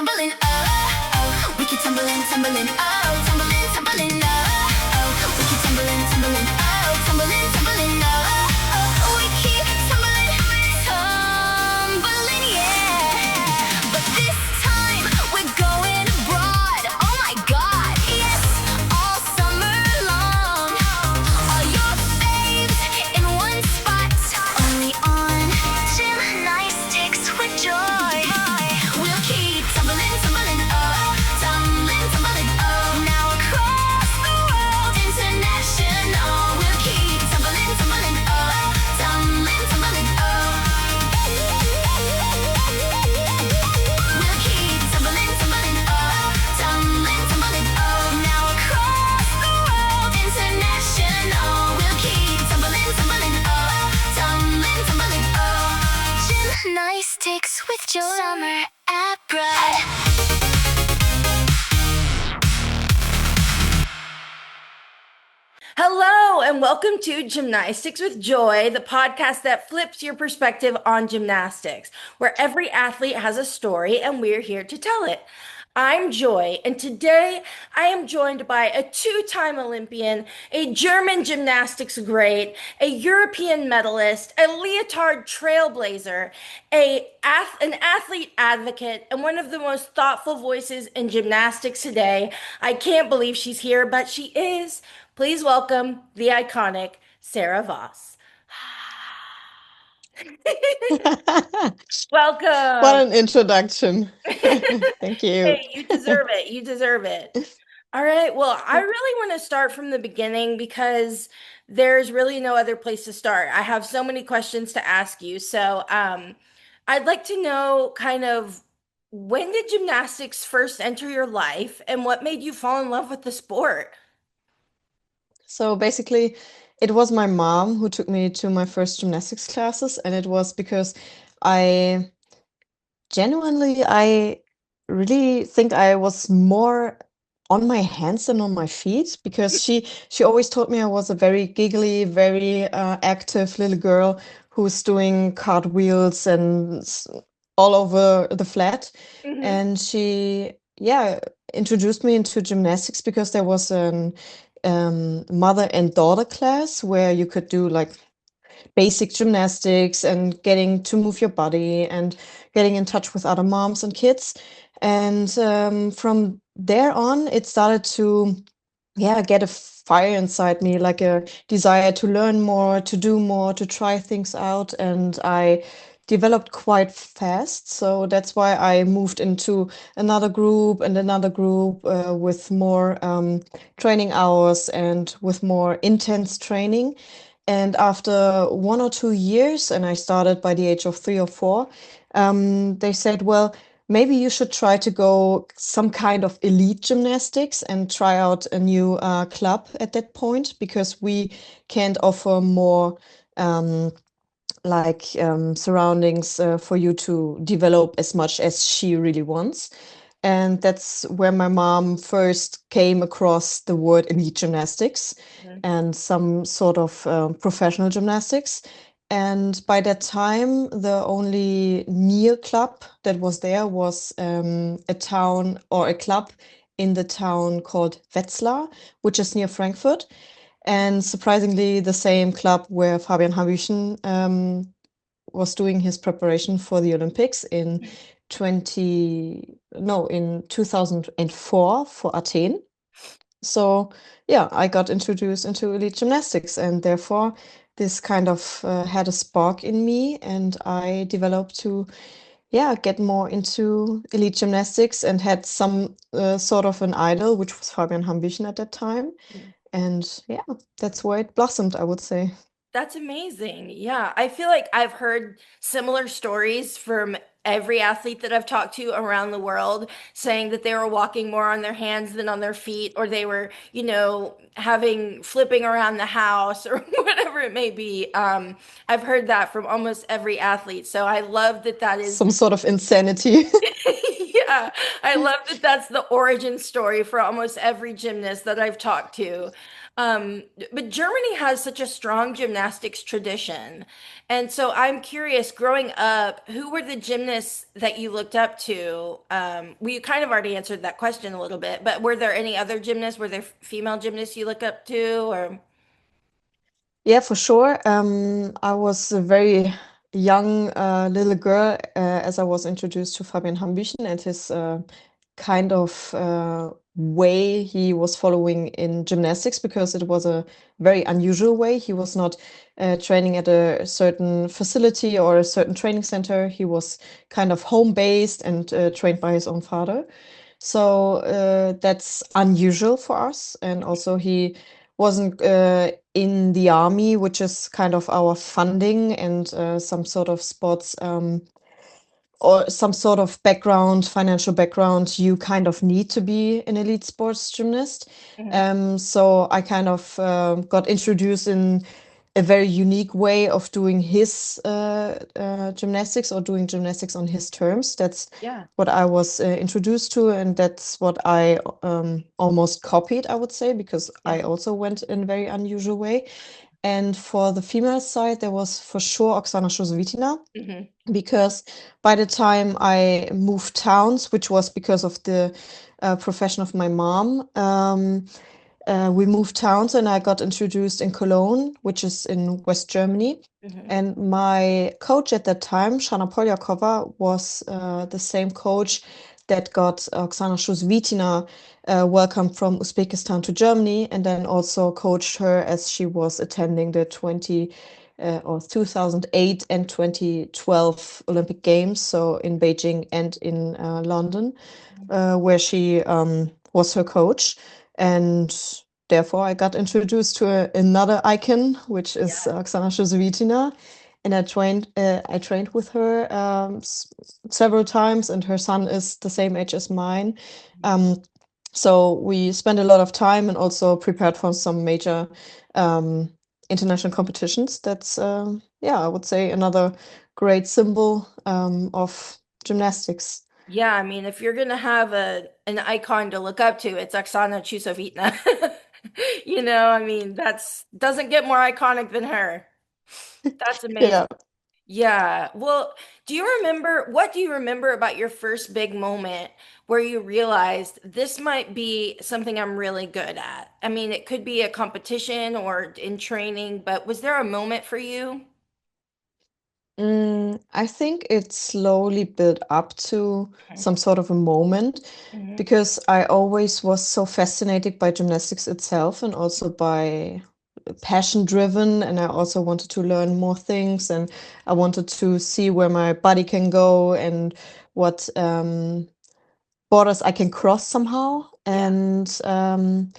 tumbling, oh. We keep tumbling, tumbling, oh. Tumbling, tumbling, oh. We keep tumbling, tumbling, oh. Tumbling, tumbling, oh. We keep tumbling, tumbling, yeah. But this time we're going abroad. Oh my God, yes, all summer long. All your faves in one spot, only on GymNicetics with joy. We'll keep tumbling, tumbling, oh. Tumbling, tumbling, oh. Now across the world, international. We'll keep tumbling, tumbling, oh. Tumbling, tumbling, oh. We'll keep tumbling, tumbling, oh. Tumbling, tumbling, oh. Now across the world, international. We'll keep tumbling, tumbling, oh. Tumbling, tumbling, oh. GymNicetics with joy. Summer abroad. Hello, and welcome to Gymnastics with Joy, the podcast that flips your perspective on gymnastics, where every athlete has a story and we're here to tell it. I'm Joy, and today I am joined by a two-time Olympian, a German gymnastics great, a European medalist, a leotard trailblazer, an athlete advocate, and one of the most thoughtful voices in gymnastics today. I can't believe she's here, but she is. Please welcome the iconic Sarah Voss. What Welcome. an introduction. Thank you. Hey, you deserve it. You deserve it. All right. Well, I really want to start from the beginning because there's really no other place to start. I have so many questions to ask you. So, I'd like to know kind of when did gymnastics first enter your life and what made you fall in love with the sport? So basically, it was my mom who took me to my first gymnastics classes, and it was because I I really think I was more on my hands than on my feet because she always told me I was a very giggly, very active little girl who was doing cartwheels and all over the flat. Hmm. And she, yeah, introduced me into gymnastics because there was an mother and daughter class where you could do like basic gymnastics and getting to move your body and getting in touch with other moms and kids. And from there on, it started to, yeah, get a fire inside me, like a desire to learn more, to do more, to try things out. And I developed quite fast. So that's why I moved into another group and another group with more training hours and with more intense training. And after 1 or 2 years, and I started by the age of 3 or 4, they said, well, maybe you should try to go some kind of elite gymnastics and try out a new club at that point because we can't offer more surroundings for you to develop as much as she really wants. And that's where my mom first came across the word elite gymnastics and some sort of professional gymnastics. And by that time, the only near club that was there was a town or a club in the town called Wetzlar, which is near Frankfurt. And surprisingly, the same club where Fabian Habüchen was doing his preparation for the Olympics in 2004 for Athens. So yeah, I got introduced into elite gymnastics, and therefore this kind of had a spark in me, and I developed to, yeah, get more into elite gymnastics and had some sort of an idol, which was Fabian Hambüchen at that time. And yeah, that's where it blossomed, I would say. That's amazing. Yeah, I feel like I've heard similar stories from every athlete that I've talked to around the world saying that they were walking more on their hands than on their feet, or they were, having flipping around the house or whatever it may be. I've heard that from almost every athlete. So I love that that is, Some sort of insanity. yeah, I love that that's the origin story for almost every gymnast that I've talked to. But Germany has such a strong gymnastics tradition. And so I'm curious, growing up, who were the gymnasts that you looked up to? We kind of already answered that question a little bit, but were there any other gymnasts? Were there female gymnasts you look up to or? Yeah, for sure. I was a very young little girl as I was introduced to Fabian Hambüchen and his kind of way he was following in gymnastics because it was a very unusual way. He was not training at a certain facility or a certain training center. He was kind of home based and trained by his own father. So that's unusual for us. And also, he wasn't in the army, which is kind of our funding and some sort of sports or some sort of background, financial background, you kind of need to be an elite sports gymnast. Mhm. So I kind of got introduced in a very unique way of doing his gymnastics or doing gymnastics on his terms. That's Yeah. what I was introduced to, and that's what I almost copied, I would say, because Yeah. I also went in a very unusual way. And for the female side, there was for sure Oksana Shusovitina Hmm. because by the time I moved towns, which was because of the profession of my mom, we moved towns and I got introduced in Cologne, which is in West Germany. Hmm. And my coach at that time, Shana Polyakova, was the same coach that got Oksana Shuzvitina welcomed from Uzbekistan to Germany, and then also coached her as she was attending the 2008 and 2012 Olympic Games, so in Beijing and in London, where she was her coach. And therefore, I got introduced to another icon, which is Yeah. Oksana Shusovitina. And I trained with her several times, and her son is the same age as mine. Um, so we spent a lot of time and also prepared for some major um, international competitions. That's, yeah, I would say another great symbol of gymnastics. Yeah, I mean, if you're gonna have an icon to look up to, it's Oksana Chusovitina. I mean, that's doesn't get more iconic than her. That's amazing. Yeah. Yeah. Well, what do you remember about your first big moment where you realized this might be something I'm really good at? I mean, it could be a competition or in training, but was there a moment for you? I think it slowly built up to Mhm. some sort of a moment Mhm. because I always was so fascinated by gymnastics itself and also by passion driven. And I also wanted to learn more things and I wanted to see where my body can go and what borders I can cross somehow. Yeah. And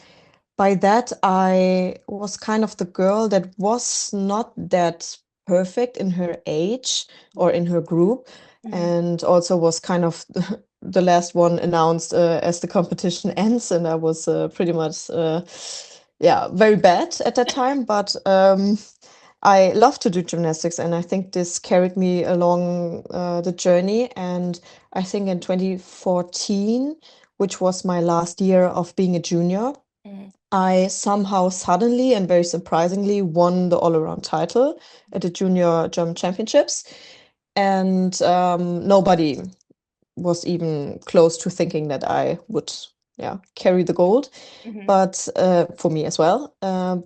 by that, I was kind of the girl that was not that perfect in her age or in her group, Mhm. and also was kind of the last one announced as the competition ends, and I was pretty much, yeah, very bad at that time. But I love to do gymnastics, and I think this carried me along the journey. And I think in 2014, which was my last year of being a junior, Mhm. I somehow suddenly and very surprisingly won the all-around title at the Junior German Championships. And nobody was even close to thinking that I would, yeah, carry the gold, Mhm. but for me as well.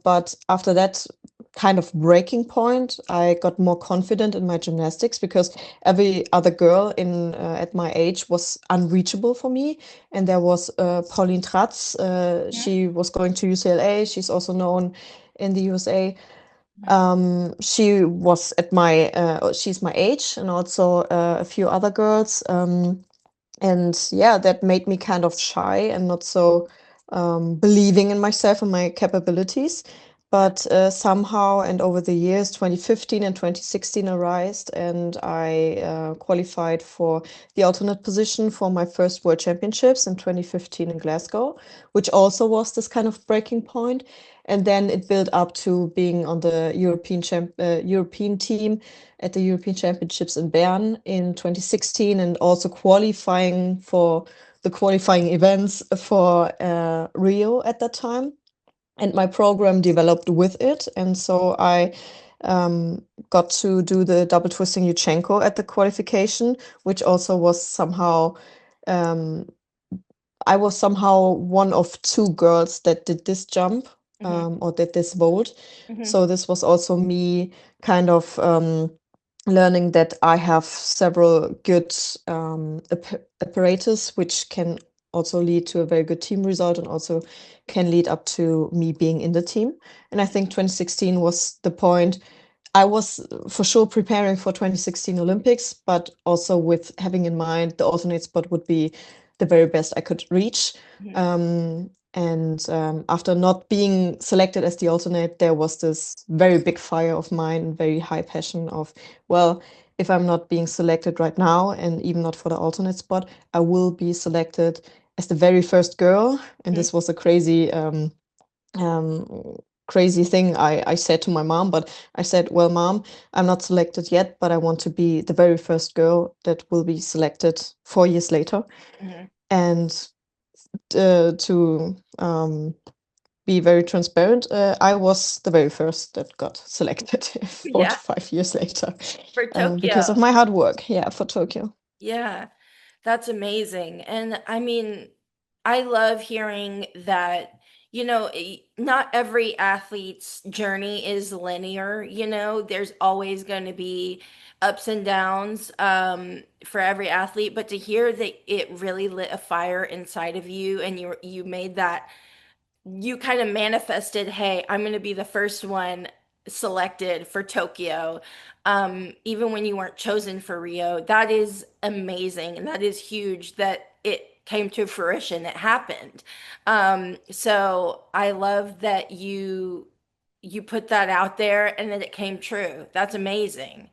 But after that kind of breaking point, I got more confident in my gymnastics because every other girl in at my age was unreachable for me. And there was Pauline Tratz. Mhm. She was going to UCLA. She's also known in the USA. She was at she's my age, and also a few other girls. And yeah, that made me kind of shy and not so believing in myself and my capabilities. Yeah. But somehow, and over the years, 2015 and 2016 arose, and I qualified for the alternate position for my first World Championships in 2015 in Glasgow, which also was this kind of breaking point. And then it built up to being on the European team at the European Championships in Bern in 2016 and also qualifying for the qualifying events for Rio at that time. and my program developed with it. And so I got to do the double twisting Yuchenko at the qualification, which also was somehow um, I was somehow one of two girls that did this jump Hmm. or did this vote. Hmm. So this was also me kind of learning that I have several good apparatus, which can also lead to a very good team result and also can lead up to me being in the team. And I think 2016 was the point. I was for sure preparing for 2016 Olympics, but also with having in mind the alternate spot would be the very best I could reach. Hmm. And after not being selected as the alternate, there was this very big fire of mine, very high passion of, well, if I'm not being selected right now, and even not for the alternate spot, I will be selected as the very first girl. And this was a crazy thing I said to my mom, but I said, well, mom, I'm not selected yet, but I want to be the very first girl that will be selected 4 years later. Hmm. And to be very transparent, I was the very first that got selected four to Yeah, 5 years later for because of Tokyo. my hard work. Yeah, for Tokyo. Yeah, that's amazing. And I mean, I love hearing that, not every athlete's journey is linear, there's always going to be ups and downs for every athlete, but to hear that it really lit a fire inside of you and you made that you kind of manifested, hey, I'm going to be the first one selected for Tokyo, even when you weren't chosen for Rio. That is amazing. And that is huge that it came to fruition. It happened. So I love that you put that out there and that it came true. That's amazing.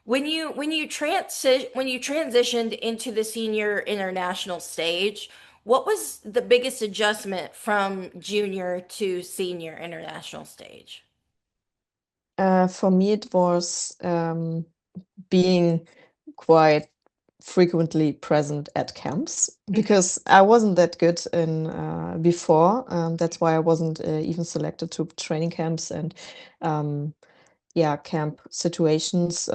When you transitioned into the senior international stage, what was the biggest adjustment from junior to senior international stage? For me, it was being quite frequently present at camps Hmm. because I wasn't that good in before. That's why I wasn't even selected to training camps and um, yeah, camp situations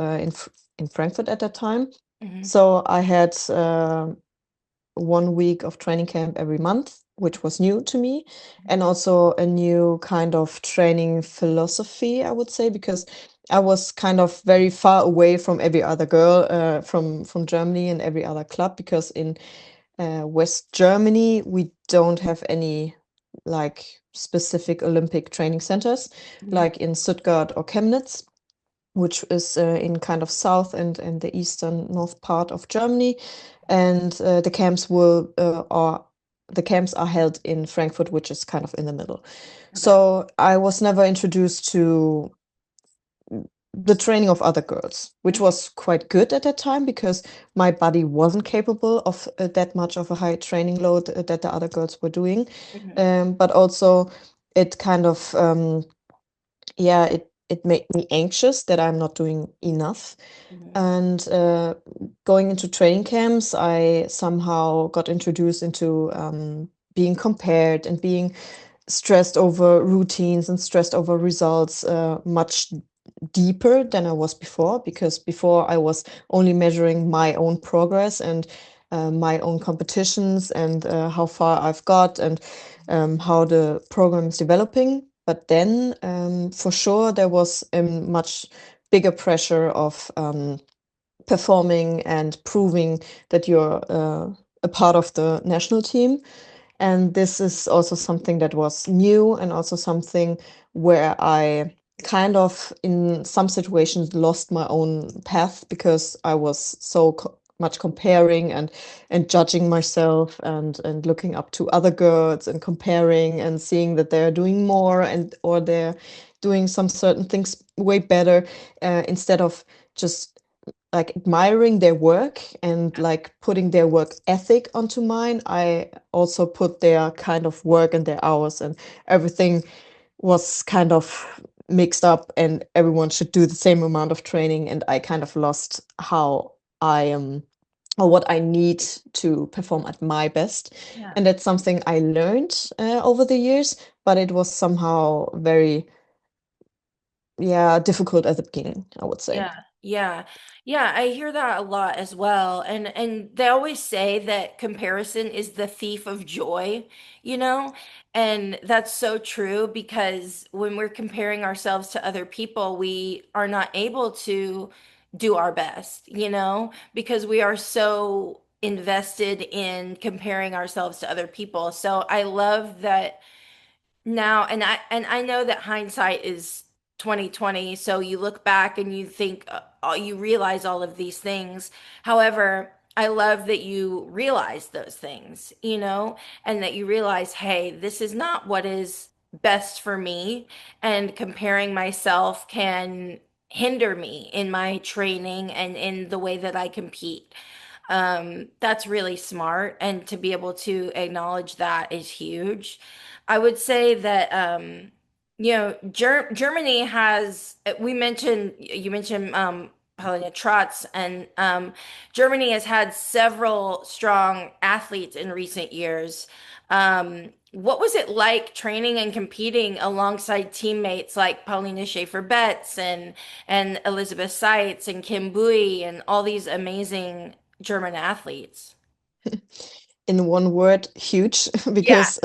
in Frankfurt at that time. Hmm. So I had 1 week of training camp every month, which was new to me, and also a new kind of training philosophy, I would say, because I was kind of very far away from every other girl from Germany and every other club, because in West Germany we don't have any like specific Olympic training centers Hmm. like in Stuttgart or Chemnitz, which is in kind of south and the eastern north part of Germany, and the camps are held in Frankfurt, which is kind of in the middle. Okay. So I was never introduced to the training of other girls, which was quite good at that time because my body wasn't capable of that much of a high training load that the other girls were doing. Hmm. But also it kind of yeah, it made me anxious that I'm not doing enough. Hmm. And going into training camps, I somehow got introduced into being compared and being stressed over routines and stressed over results much deeper than I was before, because before I was only measuring my own progress and my own competitions and how far I've got and how the program is developing. But then, for sure, there was a much bigger pressure of performing and proving that you're a part of the national team. And this is also something that was new and also something where I kind of, in some situations, lost my own path because I was so much comparing and judging myself and looking up to other girls and comparing and seeing that they're doing more and or they're doing some certain things way better, instead of just like admiring their work and like putting their work ethic onto mine. I also put their kind of work and their hours, and everything was kind of mixed up, and everyone should do the same amount of training. And I kind of lost how I am. or what I need to perform at my best. Yeah. And that's something I learned over the years, but it was somehow very, yeah, difficult at the beginning, I would say. Yeah, yeah, yeah. I hear that a lot as well, and they always say that comparison is the thief of joy, you know, and that's so true because when we're comparing ourselves to other people, we are not able to do our best, because we are so invested in comparing ourselves to other people. So I love that now, and I know that hindsight is 2020, so you look back and you think you realize all of these things. However, I love that you realize those things, and that you realize, hey, this is not what is best for me, and comparing myself can hinder me in my training and in the way that I compete. That's really smart, and to be able to acknowledge that is huge. I would say that Germany has. You mentioned Paulina Trotz, and Germany has had several strong athletes in recent years. What was it like training and competing alongside teammates like Paulina Schaefer-Betts and Elizabeth Seitz and Kim Bui and all these amazing German athletes? In one word, huge, Yeah. because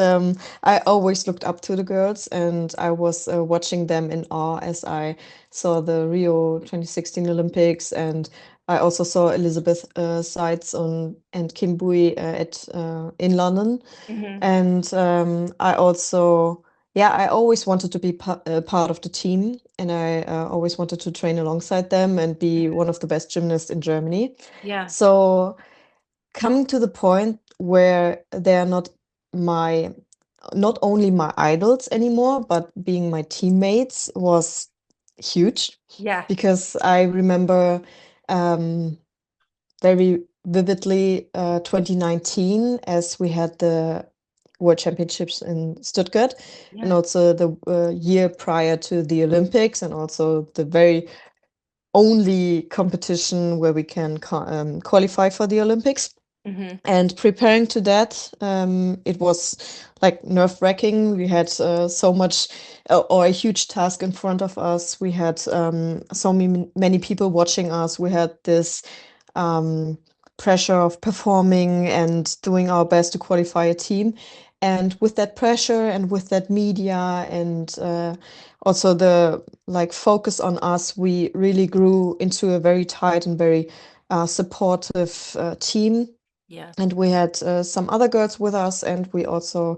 I always looked up to the girls and I was watching them in awe as I saw the Rio 2016 Olympics, and I also saw Elizabeth Seitz and Kim Bui at in London. Hmm. And I also, yeah, I always wanted to be part of the team, and I always wanted to train alongside them and be one of the best gymnasts in Germany. Yeah. So coming to the point where they're my not only my idols anymore, but being my teammates was huge, Yeah. because I remember um, very vividly 2019, as we had the World Championships in Stuttgart, and Yeah. also the year prior to the Olympics, and also the very only competition where we can qualify for the Olympics. Hmm. And preparing to that, it was like nerve-wracking. We had so much, or a huge task in front of us. We had so many people watching us. We had this um, pressure of performing and doing our best to qualify a team. And with that pressure and with that media and also the like focus on us, we really grew into a very tight and very supportive team. Yeah. And we had some other girls with us, and we also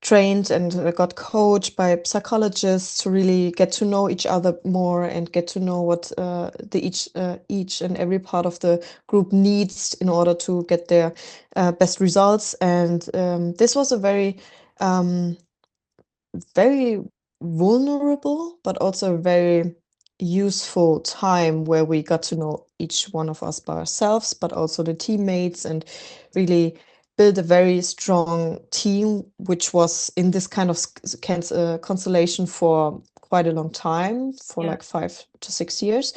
trained and got coached by psychologists to really get to know each other more and get to know what the each and every part of the group needs in order to get their best results. And this was a um, very vulnerable, but also very useful time where we got to know each one of us by ourselves, but also the teammates, and really build a very strong team, which was in this kind of constellation for quite a long time, for Yeah. like 5 to 6 years.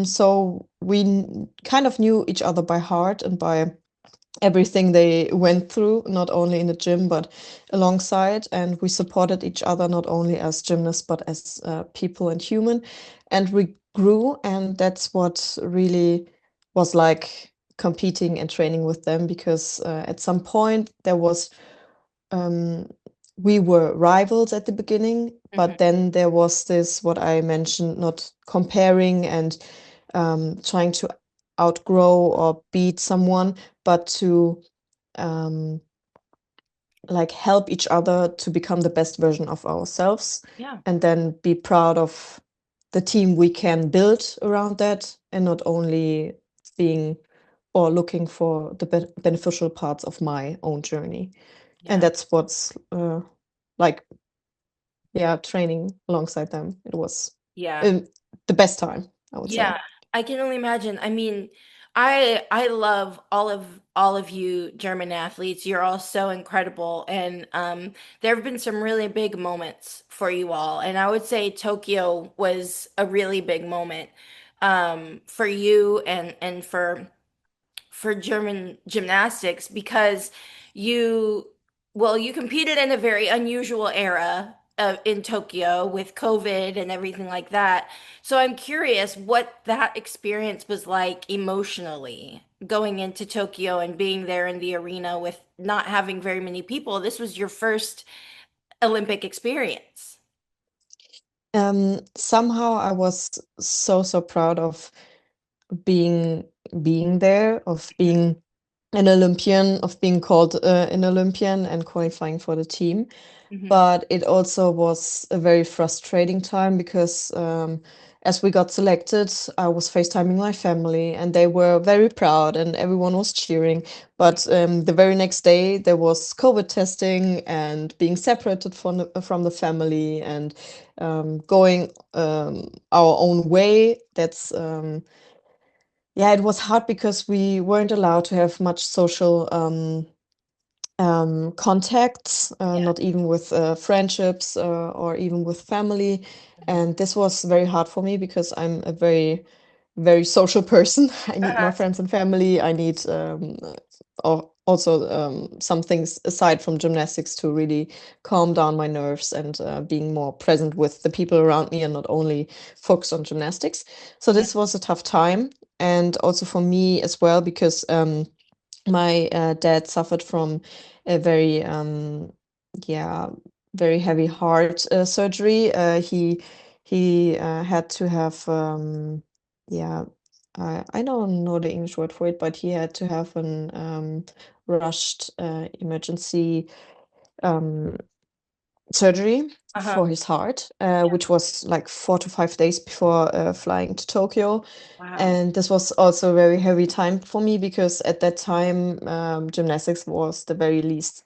So we kind of knew each other by heart and by everything they went through, not only in the gym, but alongside. And we supported each other not only as gymnasts, but as people and human. And we grew, and that's what really was like competing and training with them, because at some point there was um, we were rivals at the beginning, Hmm. but then there was this, what I mentioned, not comparing and trying to outgrow or beat someone, but to um, like help each other to become the best version of ourselves, Yeah. and then be proud of the team we can build around that, and not only being or looking for the beneficial parts of my own journey. And Yeah. that's what's like, yeah, training alongside them. It was Yeah. um, the best time, I would say. Yeah, I can only imagine. I mean, I love all of you German athletes. You're all so incredible, and there have been some really big moments for you all. And I would say Tokyo was a really big moment. for you and for German gymnastics because you, well, you competed in a very unusual era in Tokyo with COVID and everything like that. So I'm curious what that experience was like emotionally going into Tokyo and being there in the arena with not having very many people. This was your first Olympic experience. Somehow I was so proud of being being there, of being an Olympian, of being called an Olympian and qualifying for the team. Hmm. But it also was a very frustrating time because as we got selected, I was FaceTiming my family and they were very proud and everyone was cheering. But the very next day, there was COVID testing and being separated from the family and going our own way. Yeah, it was hard because we weren't allowed to have much social contacts, Yeah. not even with friendships or even with family. Mhm. And this was very hard for me because I'm a very social person. I need my Uh-huh. friends and family. I need also some things aside from gymnastics to really calm down my nerves and being more present with the people around me and not only focus on gymnastics. So Mhm. this was a tough time. And also for me as well, because my dad suffered from a yeah, very heavy heart surgery. He had to have yeah, I don't know the English word for it, but he had to have an rushed emergency um, surgery Uh-huh. for his heart, which was like 4 to 5 days before flying to Tokyo. Wow. And this was also a very heavy time for me because at that time, gymnastics was the very least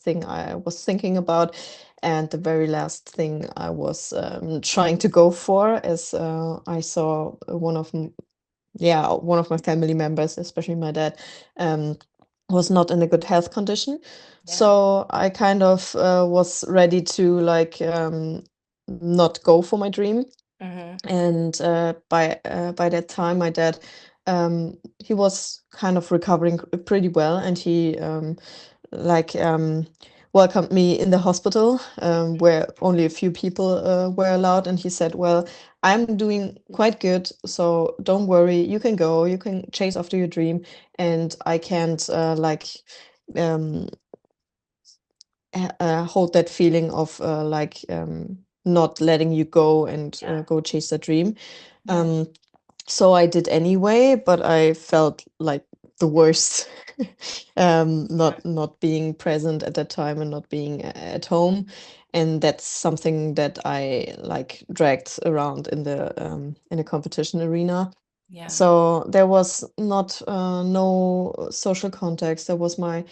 thing I was thinking about, and the very last thing I was trying to go for, as I saw one of my family members, especially my dad, um, was not in a good health condition. Yeah. So I kind of was ready to like not go for my dream. Hmm. And by that time, my dad he was kind of recovering pretty well, and he like welcomed me in the hospital where only a few people were allowed, and he said, "Well, I'm doing quite good, so don't worry. You can go. You can chase after your dream, and I can't um, hold that feeling of not letting you go and Yeah. go chase that dream." Yeah. Um, so I did anyway, but I felt like the worst, not being present at that time and not being at home, and that's something that I like dragged around in the competition arena. Yeah. So there was not no social context. There was my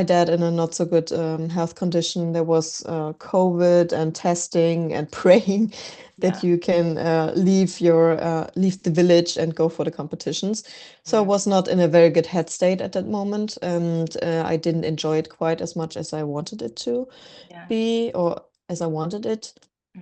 dad in a not so good health condition. There was COVID and testing and praying that Yeah. you can leave the village and go for the competitions. So I Yeah. was not in a very good head state at that moment, and I didn't enjoy it quite as much as I wanted it to Yeah. be, or as I wanted it.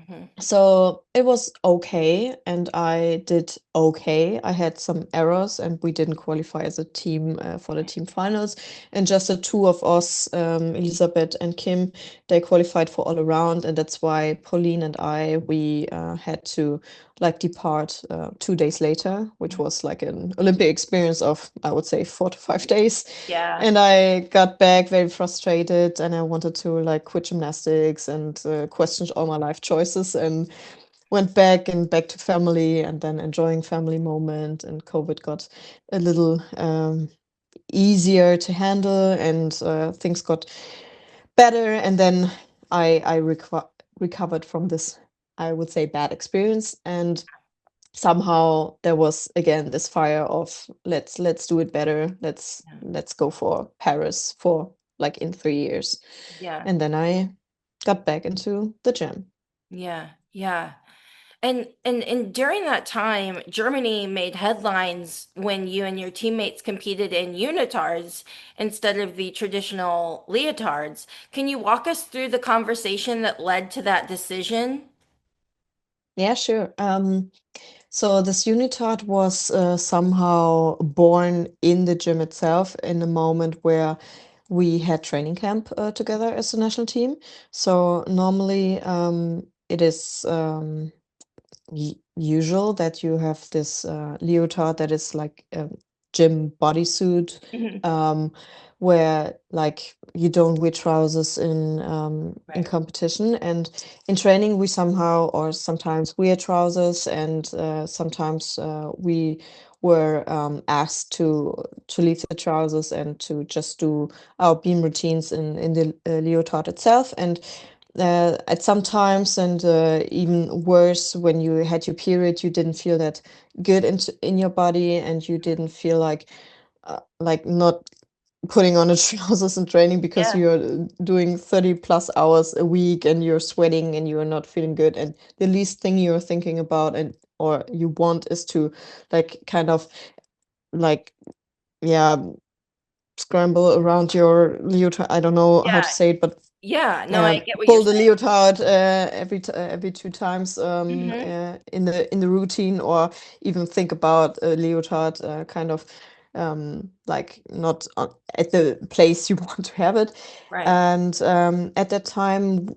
Hmm. So it was okay, and I did okay. I had some errors, and we didn't qualify as a team for the team finals. And just the two of us, Elisabeth and Kim, they qualified for all around, and that's why Pauline and I we had to like depart 2 days later, which was like an Olympic experience of I would say 4 to 5 days. Yeah. And I got back very frustrated, and I wanted to like quit gymnastics and questioned all my life choices, and went back and back to family, and then enjoying family moment. And COVID got a little easier to handle, and things got better. And then I recovered from this, I would say, bad experience. And somehow there was again this fire of let's do it better. Yeah. Let's go for Paris for like in 3 years. Yeah. And then I got back into the gym. Yeah. Yeah. And during that time, Germany made headlines when you and your teammates competed in unitards instead of the traditional leotards. Can you walk us through the conversation that led to that decision? Yeah, sure. So this unitard was somehow born in the gym itself in a moment where we had training camp together as a national team. So normally it is usual that you have this leotard that is like a gym bodysuit, Mhm. um, where like you don't wear trousers in Right. competition, and in training we somehow or sometimes wear trousers, and sometimes we were asked to leave the trousers and to just do our beam routines in the leotard itself. And at some times, and even worse, when you had your period, you didn't feel that good in your body, and you didn't feel like not putting on a trousers and training because Yeah. you're doing 30 plus hours a week and you're sweating and you're not feeling good, and the least thing you're thinking about and or you want is to like kind of like yeah scramble around your leotard. I don't know how Yeah. to say it, but Yeah. No, I get what you're pull the saying. leotard every 2 times Hmm. in the routine, or even think about a leotard kind of like not at the place you want to have it. Right. And at that time,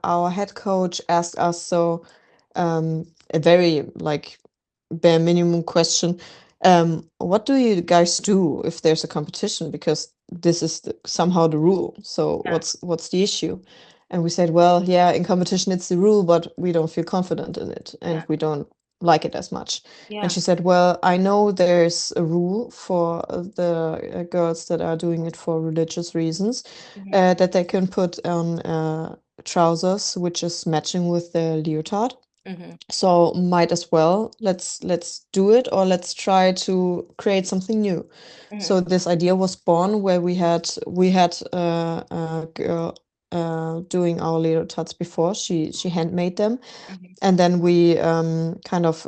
our head coach asked us a very like bare minimum question. What do you guys do if there's a competition? Because this is somehow the rule. So Yeah. what's the issue? And we said, well, yeah, in competition it's the rule, but we don't feel confident in it and Yeah. we don't like it as much. And Yeah. she said, well, I know there's a rule for the girls that are doing it for religious reasons, Hmm. that they can put on trousers which is matching with their leotard. Hmm. So might as well let's do it, or let's try to create something new. Hmm. So this idea was born where we had a girl doing our little tots before. She handmade them, Hmm. and then we kind of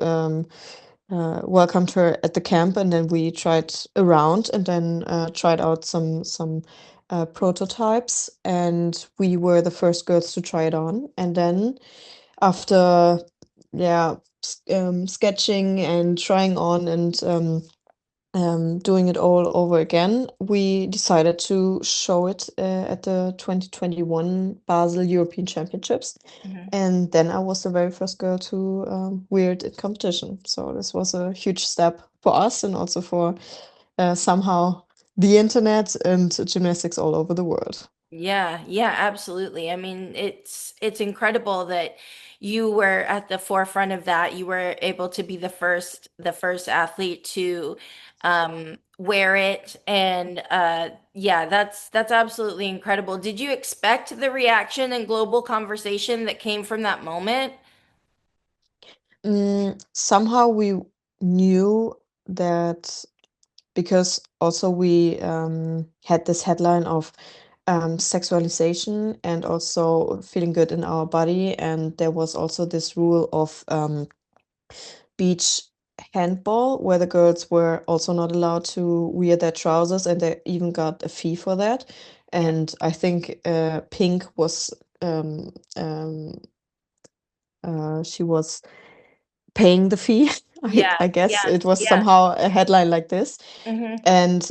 welcomed her at the camp, and then we tried around, and then tried out some prototypes, and we were the first girls to try it on. And then after yeah sketching and trying on and doing it all over again, we decided to show it at the 2021 Basel European Championships. Hmm. And then I was the very first girl to wear it in competition. So this was a huge step for us, and also for somehow the internet and gymnastics all over the world. Yeah, yeah, absolutely. I mean, it's incredible that you were at the forefront of that. You were able to be the first athlete to wear it, and yeah, that's absolutely incredible. Did you expect the reaction and global conversation that came from that moment? Somehow we knew that, because also we had this headline of sexualization and also feeling good in our body, and there was also this rule of beach handball where the girls were also not allowed to wear their trousers, and they even got a fee for that. Yeah, And I think Pink was um, um, she was paying the fee. yeah, I guess yeah, it was yeah. somehow a headline like this. Hmm. And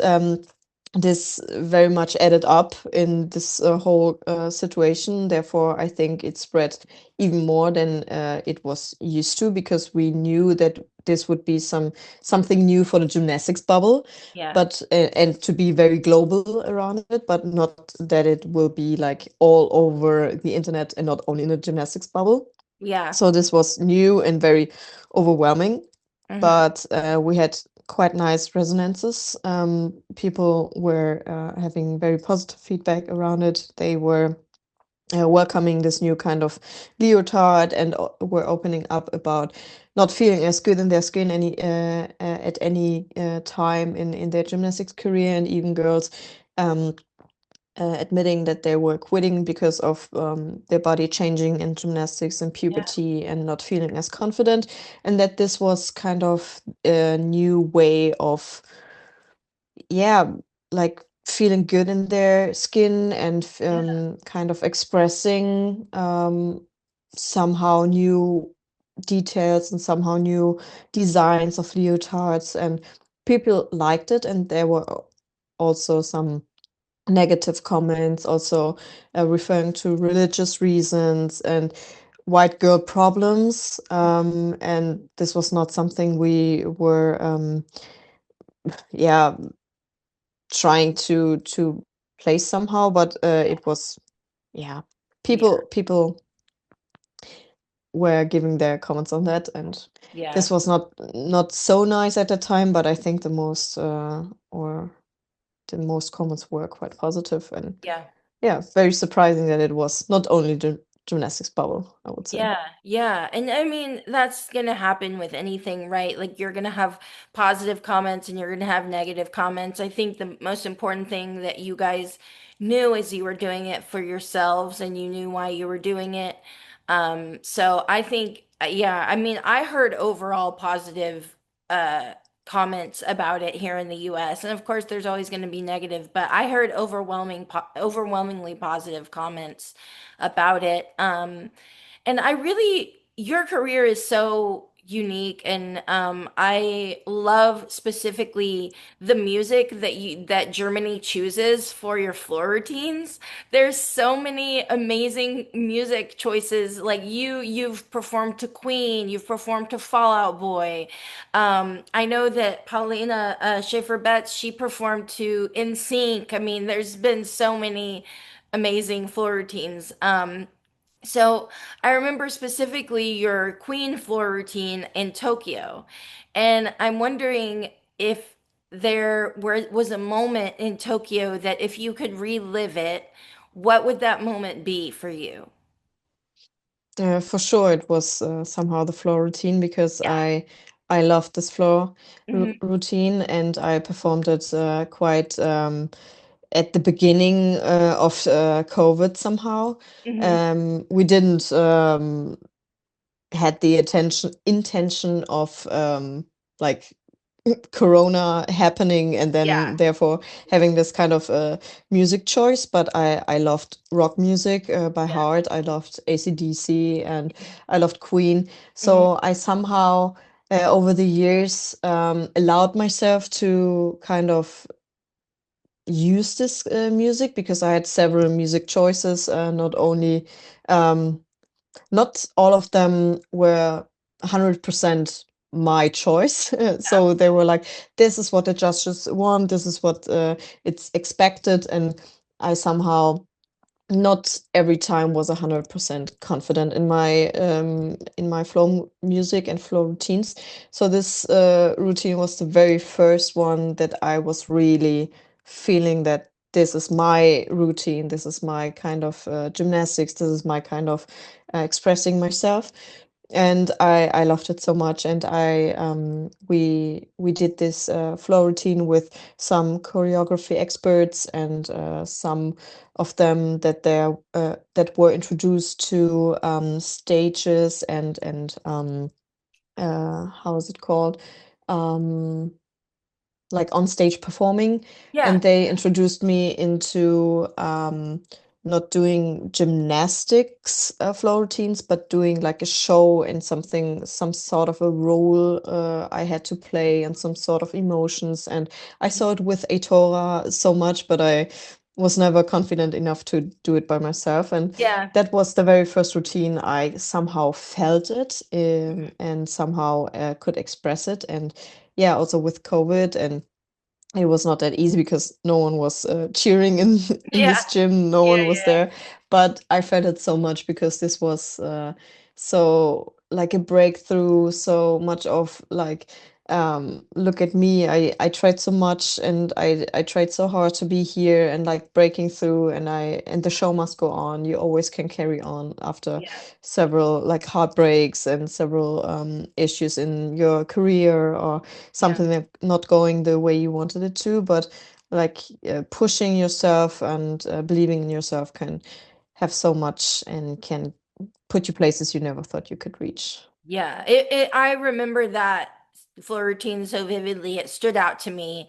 this very much added up in this whole situation. Therefore, I think it spread even more than it was used to, because we knew that this would be something new for the gymnastics bubble, Yeah, but and to be very global around it, but not that it will be like all over the internet and not only in the gymnastics bubble. yeah. So this was new and very overwhelming, Hmm. but we had quite nice resonances. People were having very positive feedback around it. They were welcoming this new kind of leotard, and were opening up about not feeling as good in their skin at any time in their gymnastics career, and even girls um, admitting that they were quitting because of their body changing in gymnastics and Yeah, puberty and not feeling as confident, and that this was kind of a new way of, yeah, like feeling good in their skin, and yeah, kind of expressing somehow new. details and somehow new designs of leotards, and people liked it. And there were also some negative comments, also referring to religious reasons and white girl problems. And this was not something we were, yeah, trying to place somehow, but it was, yeah, Yeah. people were giving their comments on that, and Yeah. this was not so nice at the time, but I think the most or the most comments were quite positive, and Yeah. yeah, very surprising that it was not only the gymnastics bubble, I would say. Yeah, yeah. And I mean, that's gonna happen with anything, right? Like you're gonna have positive comments and you're gonna have negative comments. I think the most important thing that you guys knew is you were doing it for yourselves and you knew why you were doing it. So I think, yeah, I mean, I heard overall positive uh comments about it here in the US. And of course, there's always going to be negative, but I heard overwhelmingly positive comments about it. And I really, your career is so unique, and I love specifically the music that Germany chooses for your floor routines. There's so many amazing music choices. Like you've performed to Queen, you've performed to Fall Out Boy. I know that Paulina Schaefer-Betts, she performed to NSYNC. I mean, there's been so many amazing floor routines. So I remember specifically your Queen floor routine in Tokyo, and I'm wondering if was a moment in Tokyo that if you could relive it, what would that moment be for you? For sure, it was somehow the floor routine, because Yeah. I loved this floor Hmm. routine, and I performed it quite at the beginning of COVID somehow. Hmm. We didn't had the intention of like corona happening, and then Yeah. therefore having this kind of music choice. But I loved rock music by Yeah. heart. I loved AC/DC, and I loved Queen. Hmm. So I somehow over the years allowed myself to kind of use this music, because I had several music choices, not only um, not all of them were 100% my choice. So they were like, this is what the judges want, this is what it's expected. And I somehow not every time was 100% confident in my flow music and flow routines. So this routine was the very first one that I was really feeling that this is my routine, this is my kind of gymnastics, this is my kind of expressing myself. And I loved it so much. And we did this flow routine with some choreography experts, and some of them that were introduced to stages, and how is it called, um, like on stage performing. Yeah. And they introduced me into not doing gymnastics flow routines, but doing like a show and something, some sort of a role I had to play, and some sort of emotions. And I saw it with Eitora so much, but I was never confident enough to do it by myself. And Yeah. that was the very first routine I somehow felt it, and somehow could express it. And yeah, also with COVID, and it was not that easy, because no one was cheering in in Yeah. this gym, no Yeah. one was there. But I felt it so much, because this was so like a breakthrough, so much of like, look at me, I tried so much, and I tried so hard to be here, and like breaking through. And the show must go on, you always can carry on after Yeah. several like heartbreaks and several issues in your career, or Yeah. something that not going the way you wanted it to. But like pushing yourself and believing in yourself can have so much, and can put you places you never thought you could reach. Yeah, I remember that floor routine so vividly. It stood out to me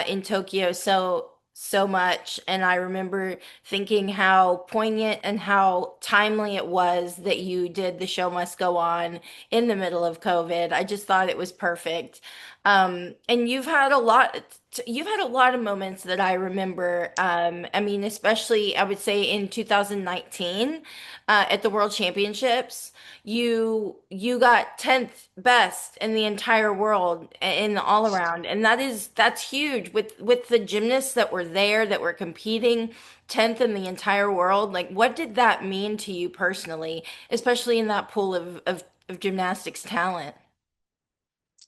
in Tokyo. So so much. And I remember thinking how poignant and how timely it was that you did The Show Must Go On in the middle of COVID. I just thought it was perfect. And you've had a lot of moments that I remember. I mean, especially I would say in 2019 at the World Championships, you got 10th best in the entire world in the all around, and that's huge with the gymnasts that were there that were competing. 10th in the entire world. Like, what did that mean to you personally, especially in that pool of gymnastics talent?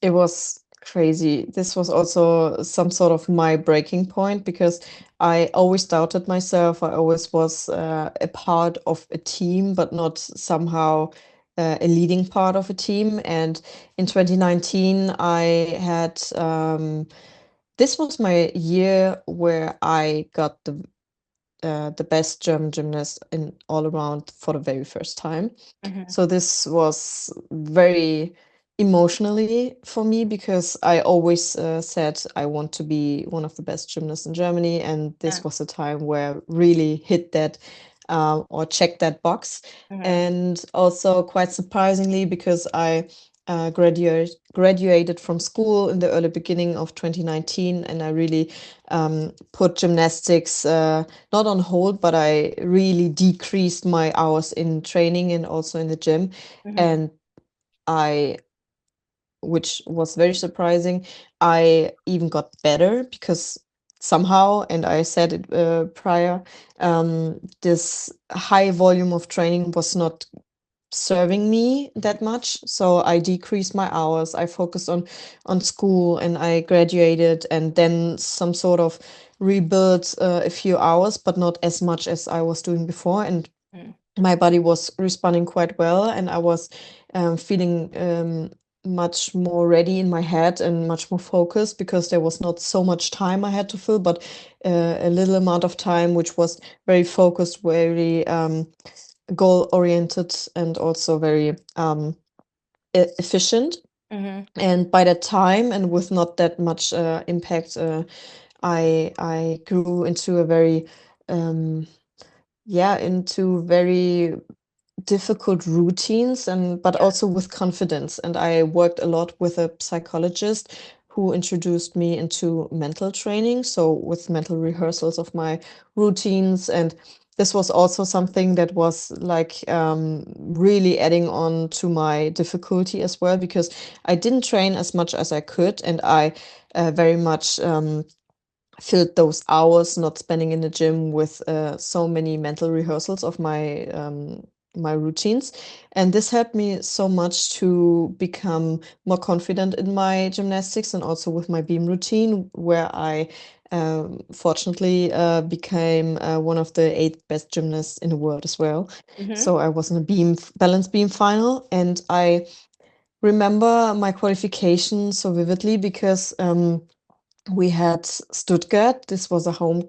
It was crazy. This was also some sort of my breaking point because I always doubted myself. I always was a part of a team, but not somehow a leading part of a team. And in 2019, I had this was my year where I got the best German gymnast in all around for the very first time. Hmm. So this was very emotionally for me because I always said I want to be one of the best gymnasts in Germany, and Yeah. this was a time where I really hit that or checked that box. Hmm. And also quite surprisingly, because I graduated from school in the early beginning of 2019, and I really put gymnastics not on hold, but I really decreased my hours in training and also in the gym. Hmm. And I, which was very surprising, I even got better because somehow, and I said it prior, this high volume of training was not serving me that much. So I decreased my hours. I focused on school, and I graduated, and then some sort of rebuilt a few hours, but not as much as I was doing before. And my body was responding quite well, and I was feeling much more ready in my head and much more focused because there was not so much time I had to fill, but a little amount of time, which was very focused, very goal oriented, and also very efficient. Hmm. And by that time, and with not that much impact, I grew into a very into very difficult routines, and but Yeah. also with confidence. And I worked a lot with a psychologist who introduced me into mental training, so with mental rehearsals of my routines. And this was also something that was like really adding on to my difficulty as well, because I didn't train as much as I could, and I very much filled those hours not spending in the gym with so many mental rehearsals of my routines. And this helped me so much to become more confident in my gymnastics and also with my beam routine, where I fortunately became one of the 8 best gymnasts in the world as well. Hmm. So I was in a balance beam final, and I remember my qualification so vividly because we had Stuttgart. This was a home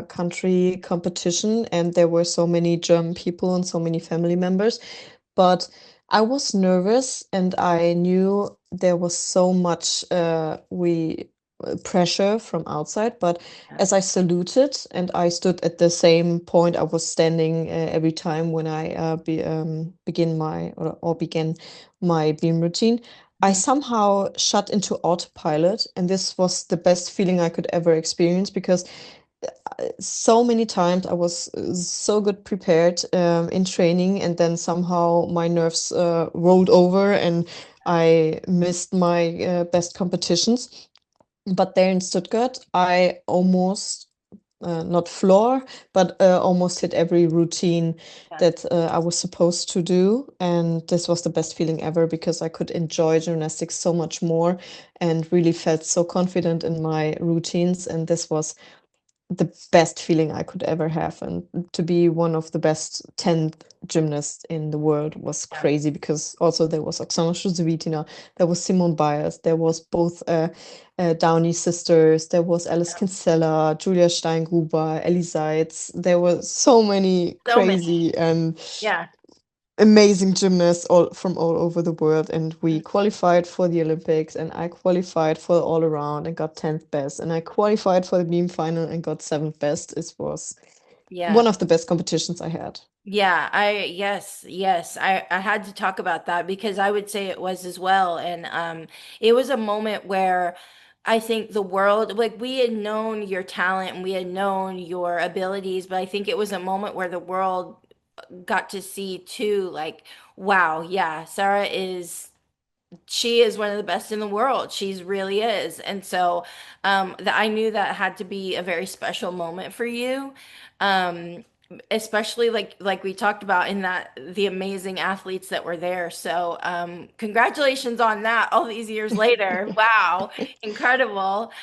country competition, and there were so many German people and so many family members. But I was nervous, and I knew there was so much we pressure from outside. But Yeah. as I saluted, and I stood at the same point I was standing every time when I begin my or began my beam routine, I Hmm. somehow shut into autopilot, and this was the best feeling I could ever experience because so many times I was so good prepared in training, and then somehow my nerves rolled over, and I missed my best competitions. But there in Stuttgart, I almost not floor, but almost hit every routine Yeah. that I was supposed to do. And this was the best feeling ever because I could enjoy gymnastics so much more and really felt so confident in my routines. And this was the best feeling I could ever have. And to be one of the best 10 gymnasts in the world was Yeah. crazy because also there was Oksana Shuzevitina, there was Simone Biles, there was both Downey sisters, there was Alice Kinsella, Julia Steingruber, Ellie Seitz. There were so many So many. crazy and Yeah. amazing gymnasts all over the world, and we qualified for the Olympics, and I qualified for the all around and got 10th best, and I qualified for the beam final and got 7th best. It was Yeah. one of the best competitions I had. Yeah, yes, I had to talk about that because I would say it was as well. And it was a moment where I think the world, like we had known your talent and we had known your abilities, but I think it was a moment where the world got to see too, like, wow, yeah, Sarah is she is one of the best in the world. She's really is. And so I knew that had to be a very special moment for you. Um, especially like we talked about in that the amazing athletes that were there. So congratulations on that all these years later. Wow, incredible.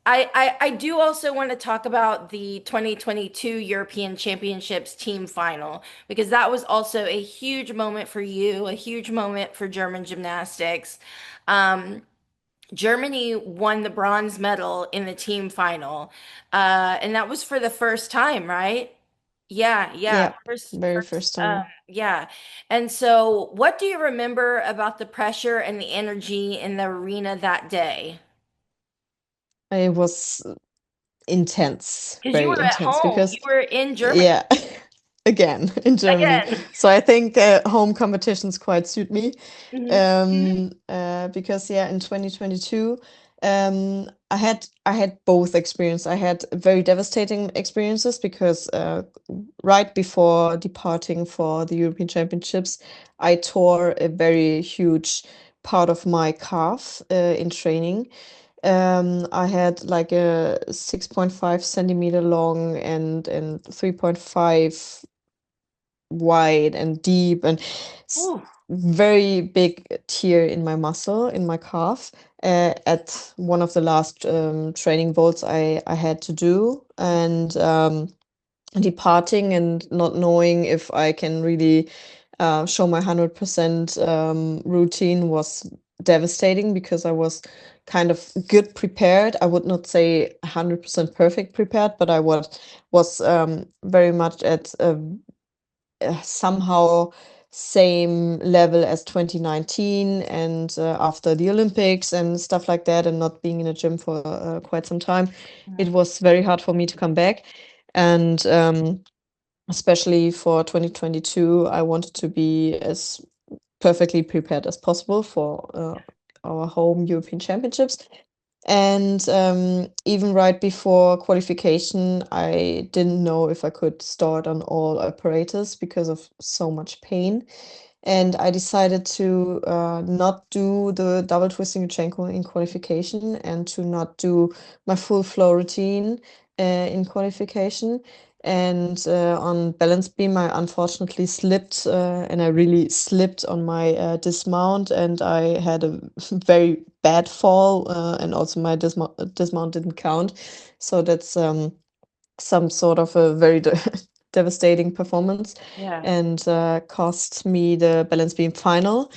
I do also want to talk about the 2022 European Championships team final because that was also a huge moment for you, a huge moment for German gymnastics. Um, Germany won the bronze medal in the team final, and that was for the first time, right? Yeah, yeah, Yeah, very first time. yeah. And so, what do you remember about the pressure and the energy in the arena that day? It was intense, Because you very were at intense, home, you because were in Germany yeah, again in Germany. again. So I think home competitions quite suit me. Hmm. Because yeah, in 2022, I had both experience. I had very devastating experiences because right before departing for the European Championships, I tore a very huge part of my calf in training. I had like a 6.5 centimeter long and 3.5 wide and deep and Ooh. very big tear in my muscle, in my calf, at one of the last training vaults I had to do. And departing and not knowing if I can really show my 100% routine was devastating because I was kind of good prepared. I would not say 100% perfect prepared, but I was very much at somehow same level as 2019 and after the Olympics and stuff like that, and not being in a gym for quite some time, it was very hard for me to come back. And especially for 2022, I wanted to be as perfectly prepared as possible for our home European Championships. And even right before qualification, I didn't know if I could start on all apparatus because of so much pain. And I decided to not do the double twisting Yurchenko in qualification and to not do my full flow routine in qualification. And on balance beam, I unfortunately slipped, and I really slipped on my dismount, and I had a very bad fall, and also my dismount didn't count. So that's some sort of a very devastating performance, Yeah. and cost me the balance beam final.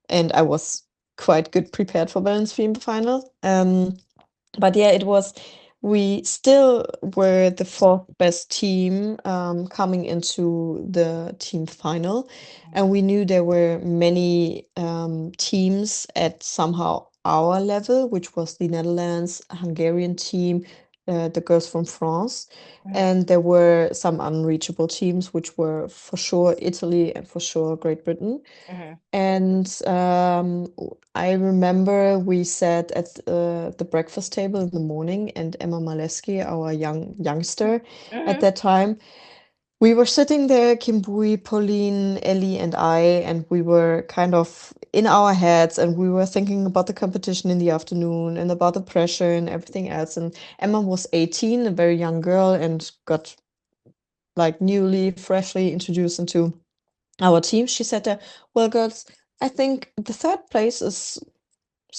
And I was quite good prepared for balance beam final. But yeah, it was. We still were the fourth best team coming into the team final, and we knew there were many teams at somehow our level, which was the Netherlands, Hungarian team, the girls from France, Mhm. and there were some unreachable teams, which were for sure Italy and for sure Great Britain. Mhm. And I remember we sat at the breakfast table in the morning, and Emma Maleski, our youngster at Mhm. that time, we were sitting there, Kim Bui, Pauline, Ellie, and I, and we were kind of in our heads, and we were thinking about the competition in the afternoon and about the pressure and everything else. And Emma was 18, a very young girl, and got like newly, freshly introduced into our team. She said, "Well, girls, I think the third place is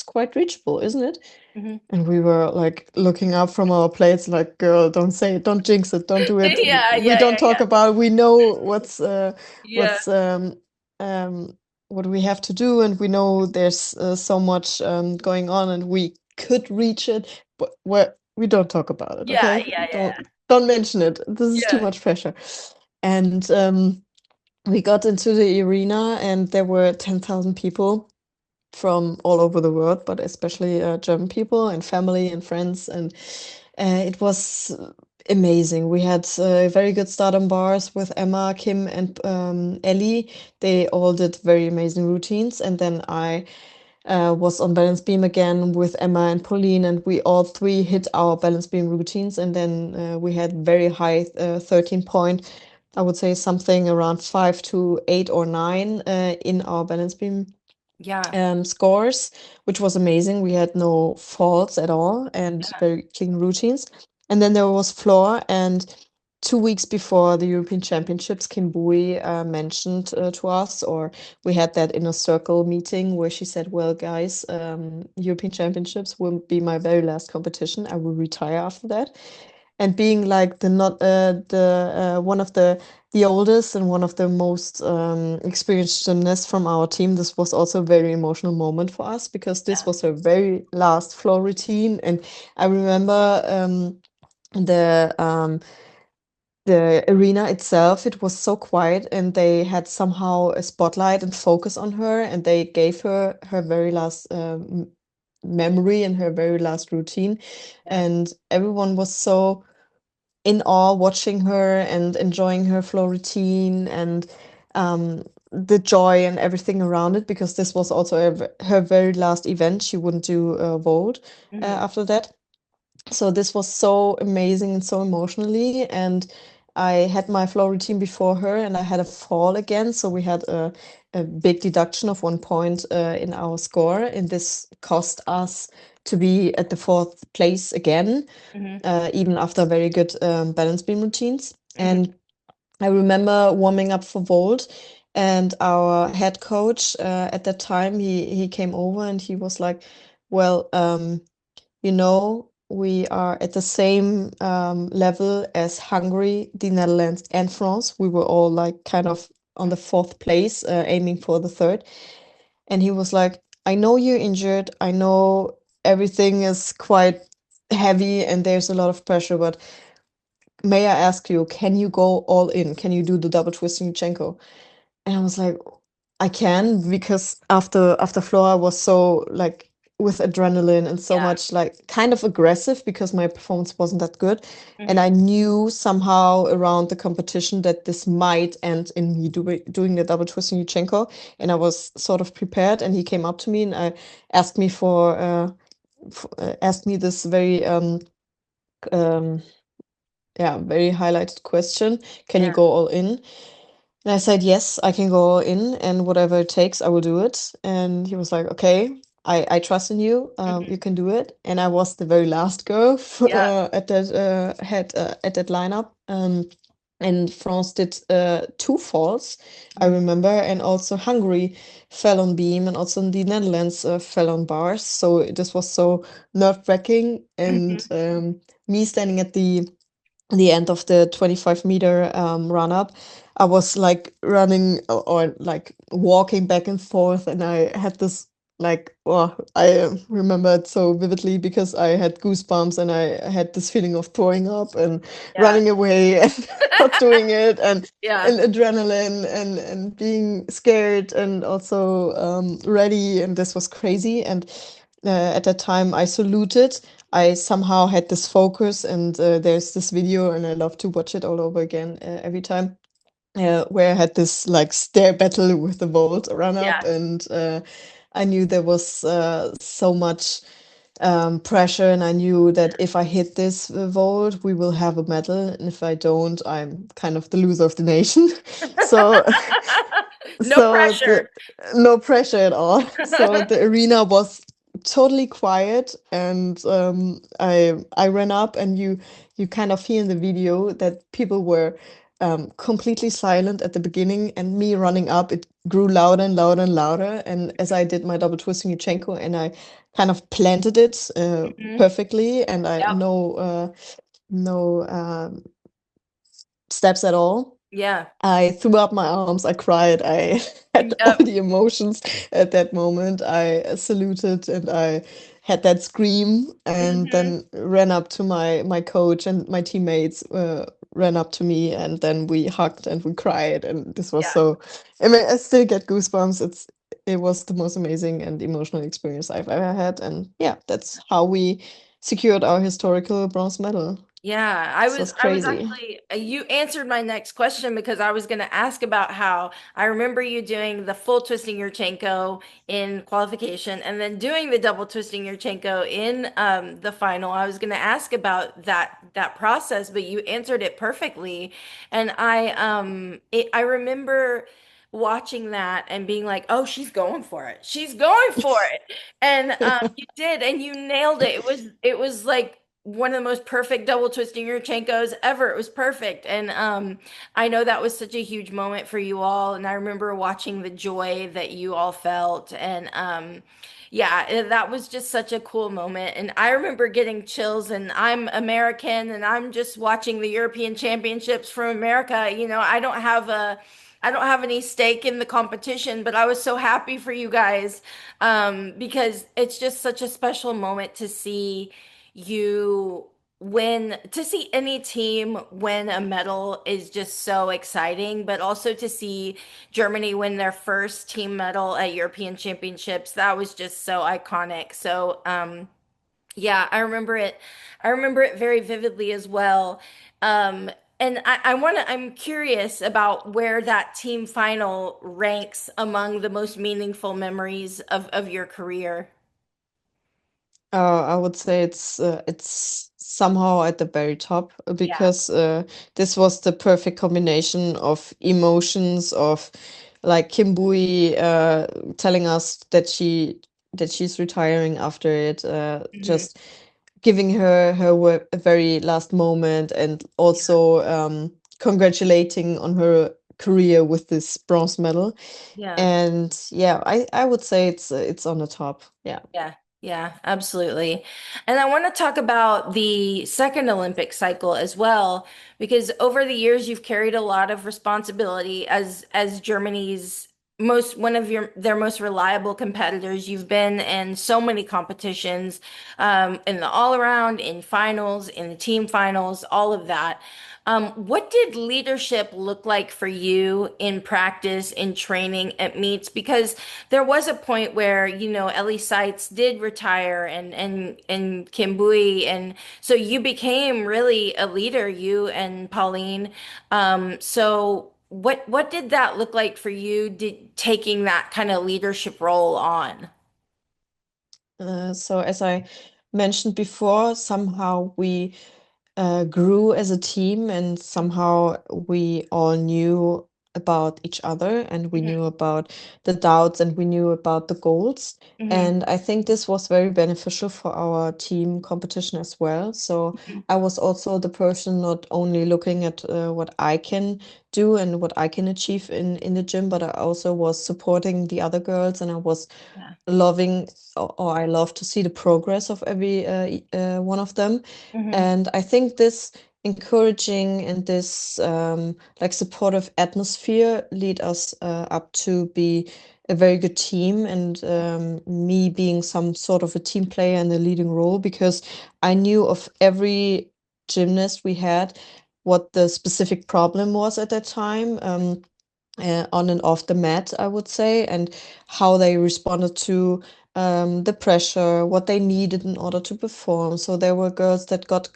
quite reachable, isn't it?" Mhm. And we were like looking up from our plates, like, "Girl, don't say it, don't jinx it, don't do it. Yeah, We yeah, don't yeah, talk yeah. about it. We know Yeah. what's um what we have to do, and we know there's so much going on, and we could reach it, but we don't talk about it, Yeah, okay? yeah, yeah. Don't mention it. This is too Yeah. much pressure." And we got into the arena, and there were 10,000 people from all over the world, but especially German people and family and friends. And it was amazing. We had very good stardom bars with Emma, Kim, and Ellie. They all did very amazing routines. And then I was on balance beam again with Emma and Pauline, and we all three hit our balance beam routines. And then we had very high 13 point, I would say something around 5 to 8 or 9 in our balance beam Yeah. scores, which was amazing. We had no faults at all and Yeah. very clean routines. And then there was floor. And 2 weeks before the European Championships, Kim Bui mentioned to us, or we had that inner circle meeting where she said, "Well, guys, European Championships will be my very last competition. I will retire after that." And being like the not the one of the oldest and one of the most experienced gymnasts from our team, this was also a very emotional moment for us because this was her very last floor routine. And I remember the the arena itself, it was so quiet, and they had somehow a spotlight and focus on her, and they gave her her very last memory and her very last routine. Yeah. And everyone was so in awe watching her and enjoying her flow routine and the joy and everything around it, because this was also her very last event. She wouldn't do a vault Hmm. after that. So this was so amazing and so emotionally. And I had my flow routine before her, and I had a fall again. So we had a big deduction of 1 point in our score, and this cost us to be at the fourth place again, Hmm. even after very good balance beam routines. Hmm. And I remember warming up for vault, and our head coach at that time, he came over and he was like, "Well, we are at the same level as Hungary, the Netherlands, and France. We were all like kind of on the fourth place, aiming for the third." And he was like, "I know you're injured. I know everything is quite heavy and there's a lot of pressure, but may I ask you, can you go all in? Can you do the double twisting Yuchenko?" And I was like, "I can," because after floor I was so like with adrenaline and so Yeah. much like kind of aggressive because my performance wasn't that good. And Hmm. I knew somehow around the competition that this might end in me doing the double twisting Yuchenko. And I was sort of prepared. And he came up to me and I asked me asked me this very um yeah, very highlighted question. Can you Yeah. go all in? And I said, "Yes, I can go all in, and whatever it takes, I will do it." And he was like, "Okay, I trust in you. Hmm. You can do it." And I was the very last girl Yeah. at that head at that lineup. And France did two falls, I Hmm. remember, and also Hungary fell on beam, and also the Netherlands fell on bars. So this was so nerve-wracking, and Hmm. me standing at the end of the 25-meter run up, I was like running or like walking back and forth, and I had this like, oh, I remember it so vividly because I had goosebumps and I had this feeling of throwing up and Yeah. running away and not doing it, Yeah. and adrenaline and being scared and also ready, and this was crazy. And at that time I saluted. I somehow had this focus, and there's this video, and I love to watch it all over again every time, where I had this like stare battle with the vault run up, Yeah. and I knew there was so much pressure, and I knew that if I hit this vault, we will have a medal, and if I don't, I'm kind of the loser of the nation. So No so pressure. the no pressure at all. So the arena was totally quiet, and I ran up, and you kind of hear in the video that people were completely silent at the beginning, and me running up, it grew louder and louder and louder. And as I did my double twisting Yuchenko, and I kind of planted it Hmm. perfectly, and I Yep. no steps at all. Yeah. I threw up my arms, I cried, I had all Yep. the emotions at that moment. I saluted and I had that scream, and Hmm. then ran up to my coach and my teammates, ran up to me, and then we hugged and we cried, and this was Yeah. so. I mean, I still get goosebumps. It was the most amazing and emotional experience I've ever had, and yeah, that's how we secured our historical bronze medal. Yeah, This was I was crazy. actually you answered my next question because I was going to ask about how I remember you doing the full twisting Yurchenko in qualification and then doing the double twisting Yurchenko in the final. I was going to ask about that process, but you answered it perfectly. And I remember watching that and being like, "Oh, she's going for it. She's going for it." And you did, and you nailed it. It was like one of the most perfect double twisting Yurchenkos ever. It was perfect. And I know that was such a huge moment for you all. And I remember watching the joy that you all felt. And yeah, that was just such a cool moment. And I remember getting chills, and I'm American and I'm just watching the European Championships from America. I don't have any stake in the competition, but I was so happy for you guys because it's just such a special moment to see you win, to see any team win a medal is just so exciting, but also to see Germany win their first team medal at European Championships, that was just so iconic. So, yeah, I remember it very vividly as well. And I'm curious about where that team final ranks among the most meaningful memories of your career. I would say it's somehow at the very top Yeah. because this was the perfect combination of emotions of like Kim Bui telling us that she's retiring after it, Mhm. just giving her a very last moment, and Yeah. also congratulating on her career with this bronze medal. Yeah. And yeah, I would say it's on the top. Yeah. Yeah, yeah, absolutely. And I want to talk about the second Olympic cycle as well, because over the years you've carried a lot of responsibility as Germany's most one of their most reliable competitors. You've been in so many competitions, in the all around, in finals, in the team finals, all of that. What did leadership look like for you in practice, in training at meets? Because there was a point where, Ellie Seitz did retire and Kim Bui, and so you became really a leader, you and Pauline. So what did that look like for you, taking that kind of leadership role on? So as I mentioned before, somehow we grew as a team, and somehow we all knew about each other, and we Mhm, knew about the doubts, and we knew about the goals. mhm, And I think this was very beneficial for our team competition as well. So mhm. I was also the person not only looking at what I can do and what I can achieve in the gym, but I also was supporting the other girls, and I was Yeah. loving, or I love to see the progress of every one of them. Mhm. And I think this encouraging and this like supportive atmosphere lead us up to be a very good team, and me being some sort of a team player in the leading role, because I knew of every gymnast we had what the specific problem was at that time. On and off the mat, I would say, and how they responded to the pressure, what they needed in order to perform. So there were girls that got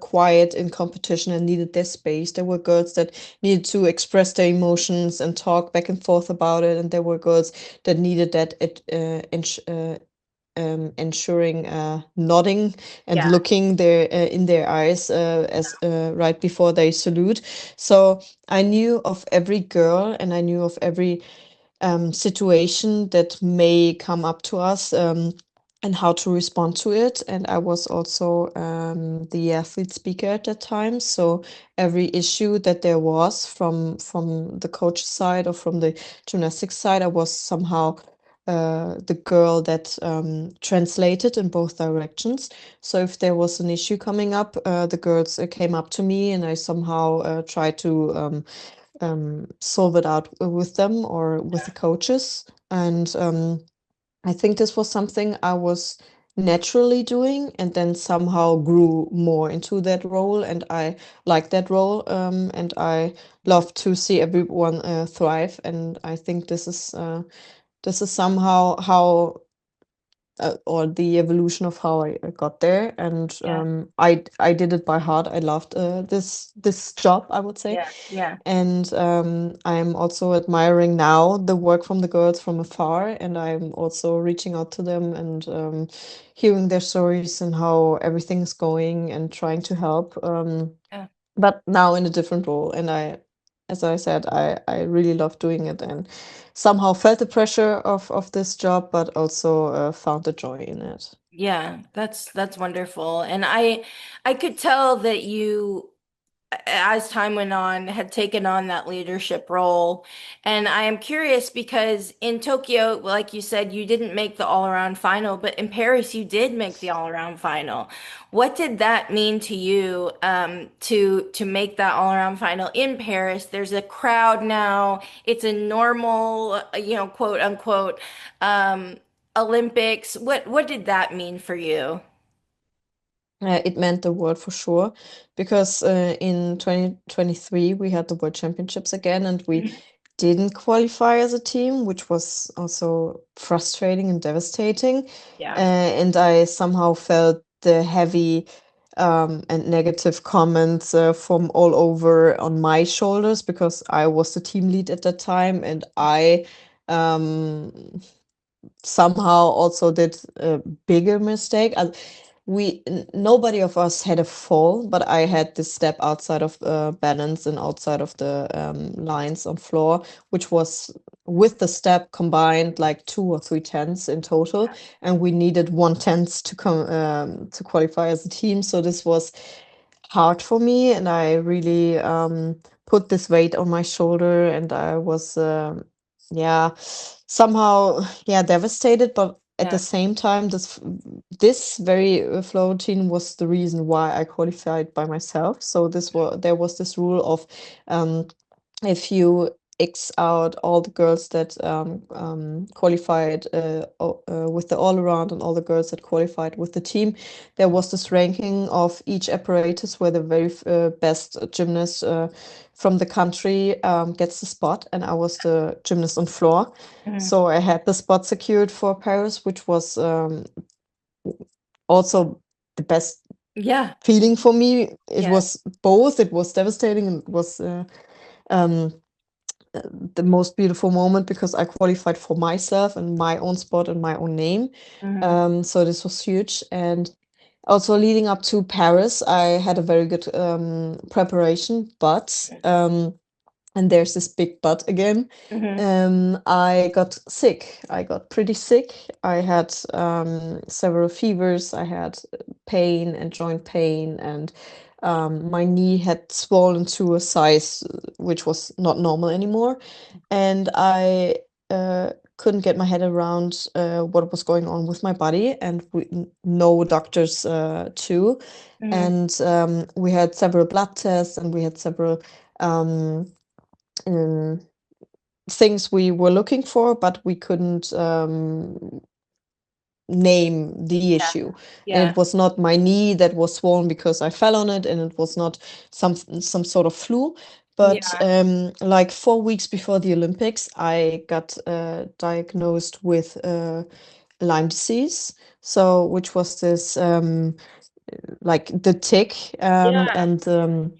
quiet in competition and needed their space. There were girls that needed to express their emotions and talk back and forth about it. And there were girls that needed that ensuring nodding and Yeah. looking their in their eyes as right before they salute. So I knew of every girl, and I knew of every situation that may come up to us, and how to respond to it. And I was also the athlete speaker at that time. So every issue that there was from the coach side or from the gymnastics side, I was somehow the girl that translated in both directions. So if there was an issue coming up, the girls came up to me, and I somehow tried to solve it out with them or with the coaches. And I think this was something I was naturally doing, and then somehow grew more into that role. And I like that role, and I love to see everyone thrive. And I think this is somehow how or the evolution of how I got there. And Yeah. I did it by heart. I loved this job, I would say. Yeah. Yeah. And I'm also admiring now the work from the girls from afar, and I'm also reaching out to them and hearing their stories and how everything's going and trying to help. Yeah. But now in a different role. And as I said, I really love doing it, and somehow felt the pressure of this job, but also found the joy in it. Yeah, that's wonderful. And I could tell that you, as time went on, had taken on that leadership role. And I am curious because in Tokyo, like you said, you didn't make the all-around final, but in Paris, you did make the all-around final. What did that mean to you, to make that all-around final in Paris? There's a crowd now. It's a normal, quote unquote, um, Olympics. What did that mean for you? It meant the world for sure, because in 2023 we had the World Championships again, and we Mhm. didn't qualify as a team, which was also frustrating and devastating. Yeah. And I somehow felt the heavy and negative comments from all over on my shoulders, because I was the team lead at that time, and I um, somehow also did a bigger mistake. Nobody of us had a fall, but I had this step outside of balance and outside of the lines on floor, which was with the step combined like 2 or 3 tenths in total, and we needed 1 tenth to come to qualify as a team. So this was hard for me, and I really put this weight on my shoulder, and I was yeah, somehow, yeah, devastated. But at the Yeah. same time, this very flow routine was the reason why I qualified by myself. So there was this rule of um, if you X out all the girls that qualified with the all around, and all the girls that qualified with the team, there was this ranking of each apparatus where the very best gymnast from the country gets the spot, and I was the gymnast on floor. Mhm. So I had the spot secured for Paris, which was also the best Yeah. feeling for me. It Yeah. was both. It was devastating, and it was um, the most beautiful moment, because I qualified for myself and my own spot and my own name. Mhm. So this was huge. And also leading up to Paris, I had a very good preparation, but and there's this big but again. Mhm. I got sick. I got pretty sick. I had several fevers. I had pain and joint pain, and my knee had swollen to a size which was not normal anymore. And I couldn't get my head around what was going on with my body, and no doctors too. Mhm. And we had several blood tests, and we had several um, um, things we were looking for, but we couldn't name the Yeah. issue. And Yeah. it was not my knee that was swollen because I fell on it, and it was not some sort of flu. But Yeah. like 4 weeks before the Olympics, I got diagnosed with Lyme disease. So, which was this like the tick, Yeah. and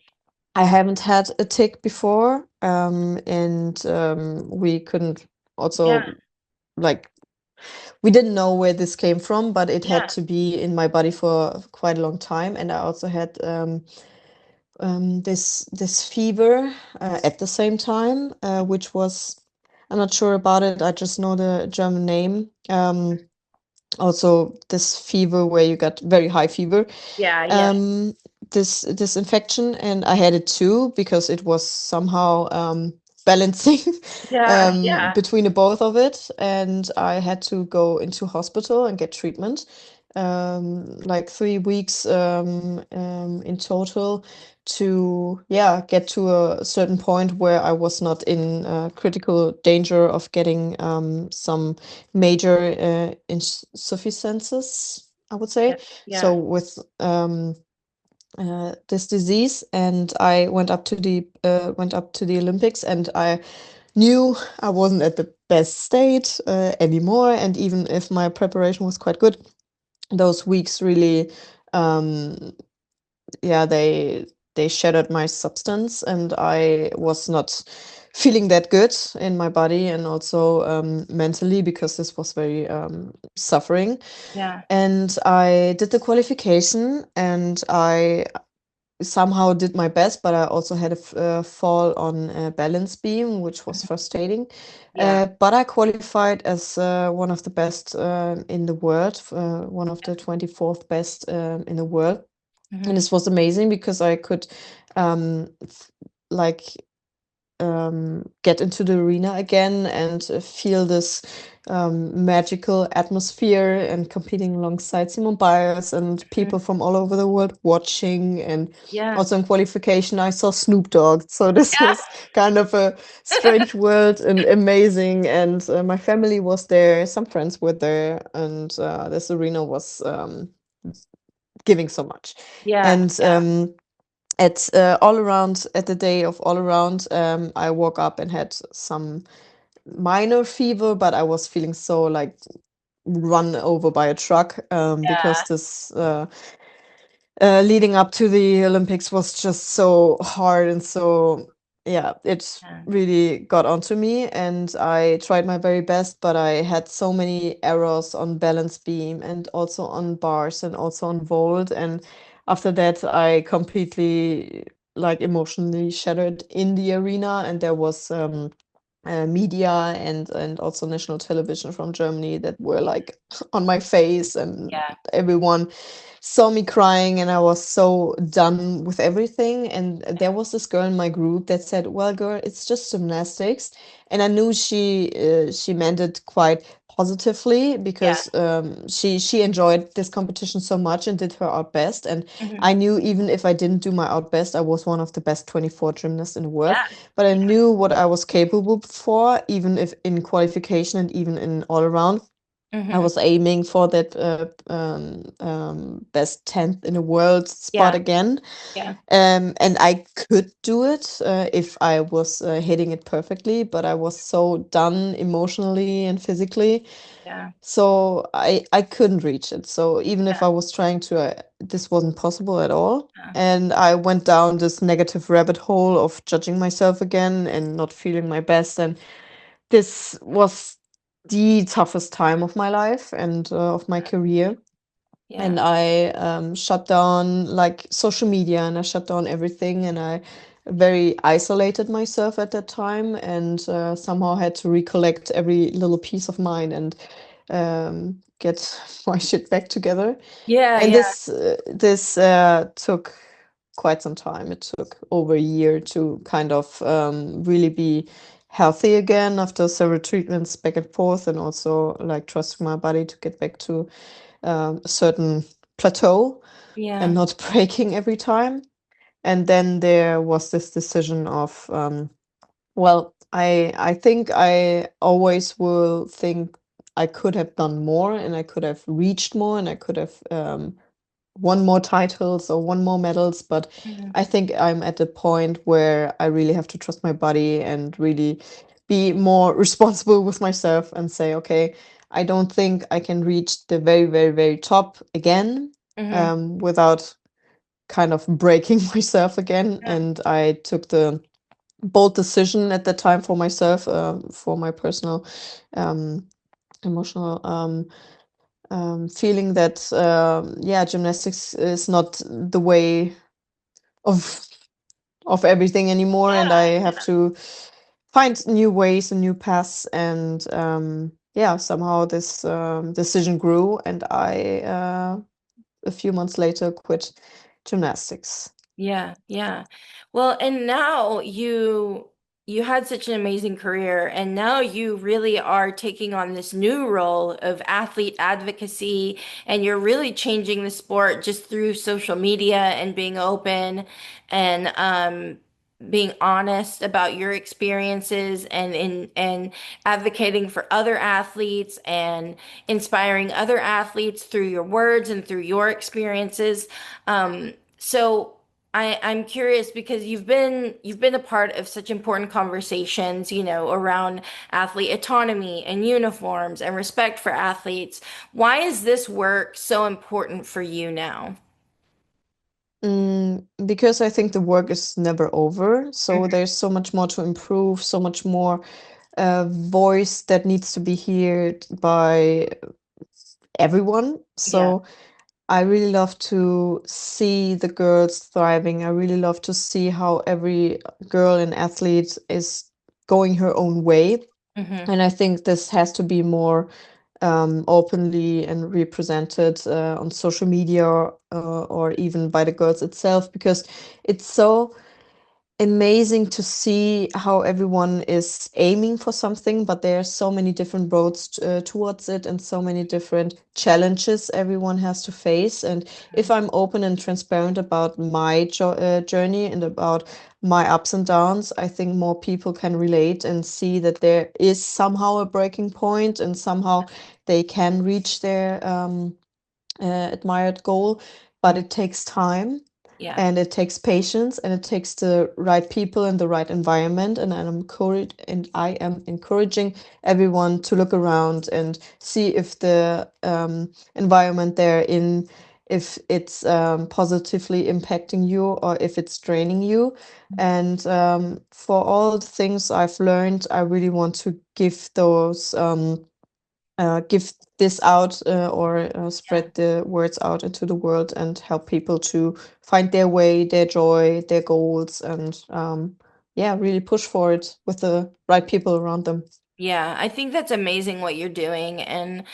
I haven't had a tick before, and we couldn't Yeah. also, like, we didn't know where this came from, but it had Yeah. to be in my body for quite a long time. And I also had this fever at the same time, which was, I'm not sure about it. I just know the German name. Also, this fever where you got very high fever, Yeah. Yeah. um, this infection, and I had it too, because it was somehow balancing Yeah. Yeah. between the both of it, and I had to go into hospital and get treatment, like 3 weeks in total, to get to a certain point where I was not in critical danger of getting some major insufficiencies. I would Yeah. say. So Yeah. with this disease, and I went up to the Olympics, and I knew I wasn't at the best state anymore. And even if my preparation was quite good, those weeks really, um, yeah, they shattered my substance, and I was not feeling that good in my body and also mentally, because this was very suffering. Yeah. And I did the qualification, and I somehow did my best, but I also had a fall on a balance beam, which was frustrating. Yeah. But I qualified as one of the best in the world, one of the 24th best in the world. And Hmm. this was amazing because I could like get into the arena again and feel this magical atmosphere and competing alongside Simone Biles and people from all over the world watching. And Yeah. also in qualification, I saw Snoop Dogg. So this was kind of a strange world and amazing. And my family was there, some friends were there, and this arena was giving so much. Yeah. And Yeah. at all around at the day of all around, I woke up and had some minor fever, but I was feeling so like run over by a truck, because this leading up to the Olympics was just so hard, and so yeah, it Yeah. really got onto me, and I tried my very best, but I had so many errors on balance beam and also on bars and also on vault. And after that, I completely like emotionally shattered in the arena, and there was media and also national television from Germany that were like on my face, and Yeah. everyone saw me crying, and I was so done with everything. And there was this girl in my group that said, "Well, girl, it's just gymnastics." And I knew she meant it quite positively, Yeah. because she enjoyed this competition so much and did her out best. And Hmm. I knew even if I didn't do my out best, I was one of the best 24 gymnasts in the world. Yeah. But I knew what I was capable for, even if in qualification and even in all around. I Hmm. was aiming for that best 10th in the world spot Yeah. again. Yeah. And I could do it if I was hitting it perfectly, but I was so done emotionally and physically. Yeah. So I couldn't reach it. So even if Yeah. I was trying to, this wasn't possible at all. Yeah. And I went down this negative rabbit hole of judging myself again and not feeling my best. And this was the toughest time of my life and of my career. And Yeah. I shut down like social media, and I shut down everything, and I very isolated myself at that time, and somehow had to recollect every little piece of mine and get my shit back together. Yeah. And Yeah. this took quite some time. It took over a year to kind of really be healthy again after several treatments back and forth, and also like trusting my body to get back to a certain plateau and Yeah. not breaking every time. And then there was this decision of, well, I think I always will think I could have done more, and I could have reached more, and I could have won more titles or won more medals. But Mhm. I think I'm at a point where I really have to trust my body and really be more responsible with myself and say, okay, I don't think I can reach the very, very, very top again Mhm. without kind of breaking myself again. Yeah. And I took the bold decision at that time for myself, for my personal um, emotional feeling that yeah, gymnastics is not the way of everything anymore, and I have to find new ways and new paths. And yeah, somehow this decision grew, and I a few months later quit gymnastics. Yeah, yeah. Well, and now you had such an amazing career, and now you really are taking on this new role of athlete advocacy, and you're really changing the sport just through social media and being open and being honest about your experiences and advocating for other athletes and inspiring other athletes through your words and through your experiences. So I'm curious because you've been a part of such important conversations, around athlete autonomy and uniforms and respect for athletes. Why is this work so important for you now? Because I think the work is never over. So Mhm. there's so much more to improve, so much more voice that needs to be heard by everyone. Yeah. So I really love to see the girls thriving. I really love to see how every girl and athlete is going her own way. Hmm. And I think this has to be more openly and represented on social media or even by the girls itself, because it's so amazing to see how everyone is aiming for something, but there are so many different roads towards it and so many different challenges everyone has to face. And if I'm open and transparent about my journey and about my ups and downs, I think more people can relate and see that there is somehow a breaking point and somehow they can reach their admired goal, but Mhm. it takes time Yeah. and it takes patience and it takes the right people and the right environment. And I am encouraging everyone to look around and see if the environment they're in, if it's positively impacting you or if it's draining you. And for all the things I've learned, I really want to give this out or Yeah. spread the words out into the world and help people to find their way, their joy, their goals, and yeah, really push for it with the right people around them. Yeah, I think that's amazing what you're doing. And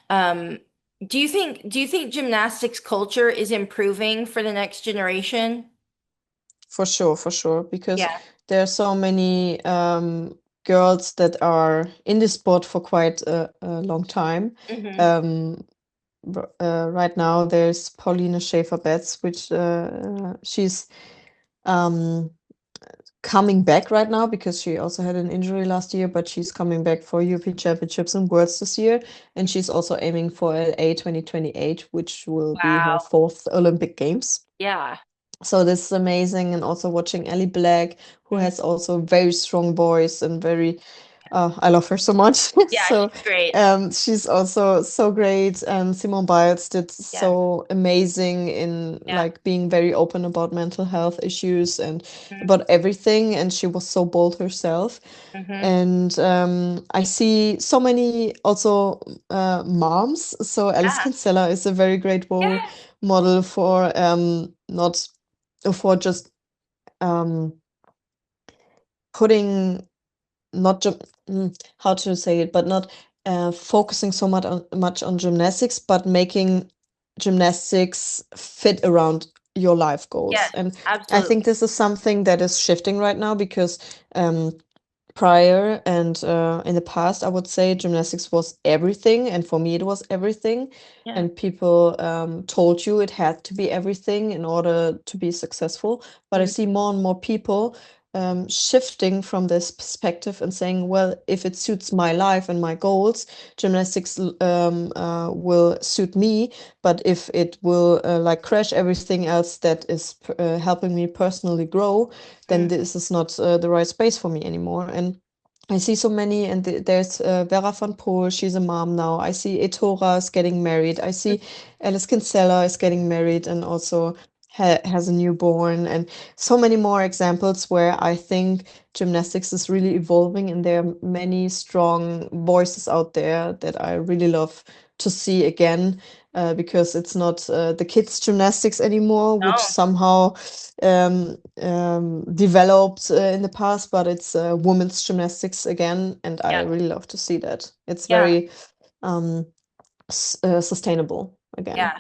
um, do you think gymnastics culture is improving for the next generation? For sure, because Yeah. there are so many girls that are in this sport for quite a long time. Hmm. Um, right now, there's Paulina Schäfer-Betz, which she's um, coming back right now because she also had an injury last year, but she's coming back for European Championships and Worlds this year. And she's also aiming for LA 2028, which will be her Wow. fourth Olympic Games. Yeah. So this is amazing. And also watching Ellie Black, who Mhm. has also a very strong voice and very I love her so much. Yeah, So she's great. she's also so great. And Simone Biles did Yeah. so amazing in Yeah. like being very open about mental health issues and about everything. And she was so bold herself. Mm-hmm. And I see so many also moms. So Alice Yeah. Kinsella is a very great role Yeah. model for not for just um, putting not how to say it, but not focusing so much on gymnastics, but making gymnastics fit around your life goals. Yes, And I think absolutely. this is something that is shifting right now because prior and in the past, I would say gymnastics was everything, and for me, it was everything. Yeah. And people told you it had to be everything in order to be successful. But I Mhm. see more and more people shifting from this perspective and saying, well, if it suits my life and my goals, gymnastics will suit me. But if it will like crash everything else that is helping me personally grow, then Mm. this is not the right space for me anymore. And I see so many, and there's Vera van Poel, she's a mom now. I see Etora is getting married. I see Alice Kinsella is getting married and also has a newborn, and so many more examples where I think gymnastics is really evolving, and there are many strong voices out there that I really love to see again, because it's not the kids' gymnastics anymore, which No. somehow developed in the past, but it's women's gymnastics again, and I Yeah. really love to see that. It's Yeah. very um, sustainable again. Yeah.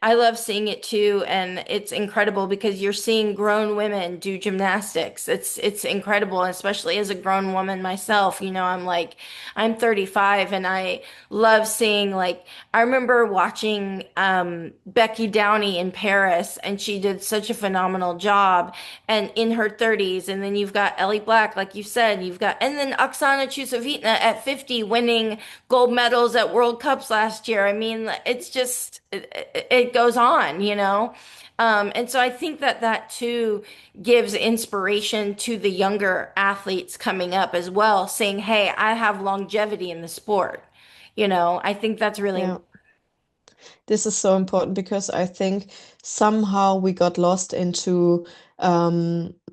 I love seeing it too, and it's incredible because you're seeing grown women do gymnastics. It's incredible, especially as a grown woman myself. I'm 35 and I love seeing I remember watching Becky Downey in Paris, and she did such a phenomenal job, and in her 30s, and then you've got Ellie Black, like you said, and then Oksana Chusovitina at 50 winning gold medals at World Cups last year. I mean, it's just it goes on, you know. And so I think that that too gives inspiration to the younger athletes coming up as well, saying, "Hey, I have longevity in the sport." I think that's really Yeah. important. This is so important because I think somehow we got lost into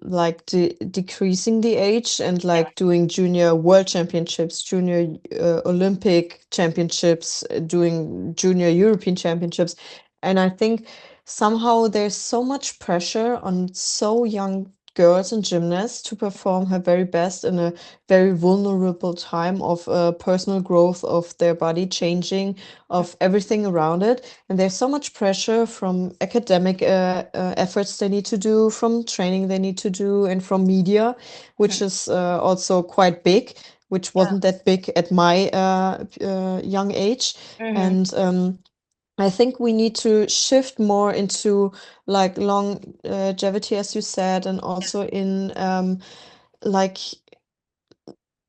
like decreasing the age and like doing junior world championships, junior Olympic championships, doing junior European championships. And I think somehow there's so much pressure on so young girls and gymnasts to perform her very best in a very vulnerable time of personal growth of their body changing, of everything around it. And there's so much pressure from academic efforts they need to do, from training they need to do, and from media, which is also quite big, which Yeah. wasn't that big at my young age. Hmm. And I think we need to shift more into like longevity, as you said, and also in like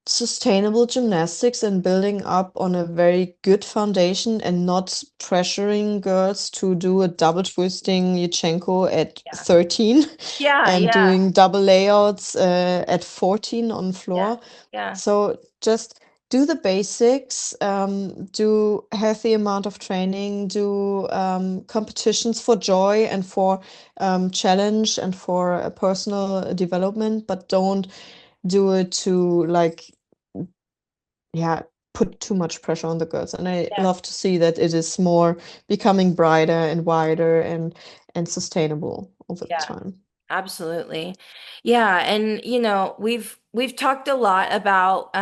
sustainable gymnastics and building up on a very good foundation and not pressuring girls to do a double twisting Yurchenko at Yeah. 13 Yeah. and Yeah. doing double layouts at 14 on Yeah. floor. Yeah. So just do the basics, do healthy amount of training, do competitions for joy and for challenge and for personal development, but don't do it to like yeah, put too much pressure on the girls. And I Yeah. love to see that it is more becoming brighter and wider and sustainable over the Yeah. time. Absolutely. Yeah, and we've talked a lot about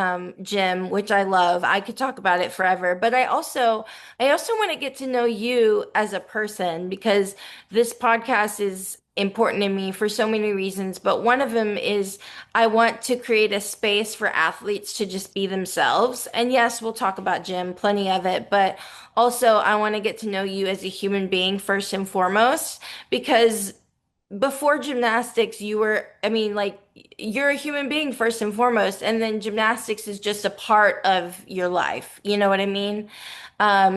gym, which I love. I could talk about it forever, but I also want to get to know you as a person because this podcast is important to me for so many reasons, but one of them is I want to create a space for athletes to just be themselves. And yes, we'll talk about gym, plenty of it, but also I want to get to know you as a human being first and foremost because before gymnastics, I mean, you're a human being first and foremost, and then gymnastics is just a part of your life. You know what I mean?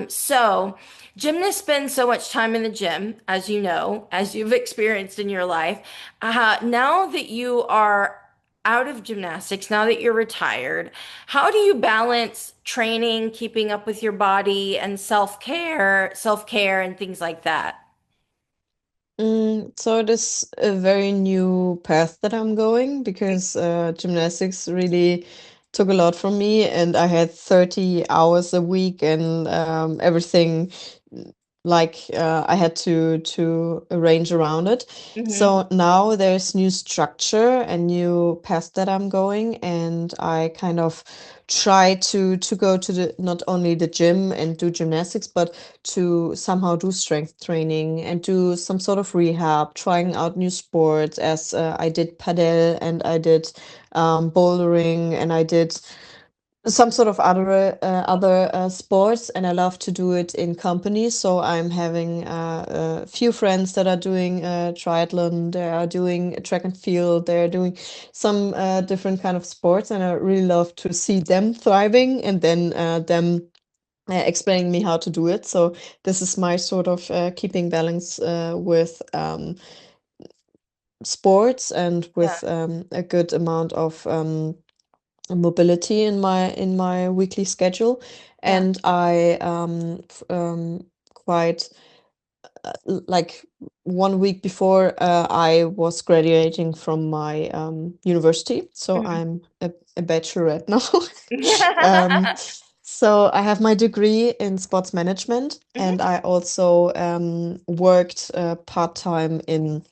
So gymnasts spend so much time in the gym, as you know, as you've experienced in your life. Now that you are out of gymnastics, now that you're retired, how do you balance training, keeping up with your body, and self-care, and things like that? So it is a very new path that I'm going because gymnastics really took a lot from me, and I had 30 hours a week and everything I had to arrange around it. Mm-hmm. So now there's new structure and new path that I'm going, and I kind of try to go to the not only the gym and do gymnastics, but to somehow do strength training and do some sort of rehab, trying out new sports as I did padel and I did bouldering and I did some sort of other sports, and I love to do it in company. So I'm having a few friends that are doing triathlon, they are doing track and field, they're doing some different kind of sports, and I really love to see them thriving and then them explaining me how to do it. So this is my sort of keeping balance with sports and Yeah. with a good amount of mobility in my weekly schedule. Yeah. And I quite like 1 week before I was graduating from my university, so Mhm. I'm a bachelorette now. um, so I have my degree in sports management, Mhm. and I also worked part-time in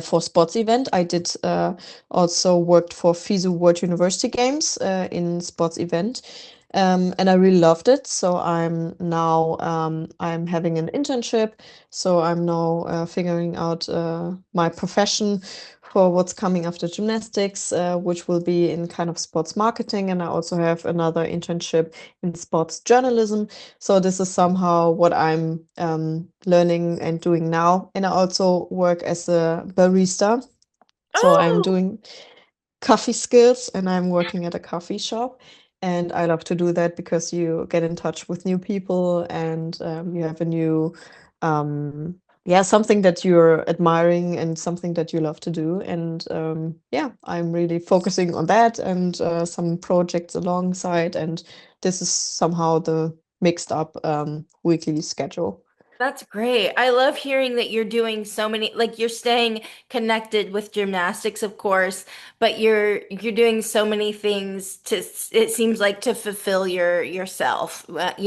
for sports event. I did also worked for FISU World University Games in sports event. And I really loved it. So I'm having an internship. So I'm now figuring out my profession for what's coming after gymnastics, which will be in kind of sports marketing. And I also have another internship in sports journalism. So this is somehow what I'm learning and doing now. And I also work as a barista. So I'm Oh, doing coffee skills and I'm working at a coffee shop. And I love to do that because you get in touch with new people and you have a new, yeah, something that you're admiring and something that you love to do. And yeah, I'm really focusing on that and some projects alongside. And this is somehow the mixed up weekly schedule. that's great. I love hearing that you're doing so many, like you're staying connected with gymnastics, of course, but you're doing so many things to, it seems like, to fulfill yourself. Like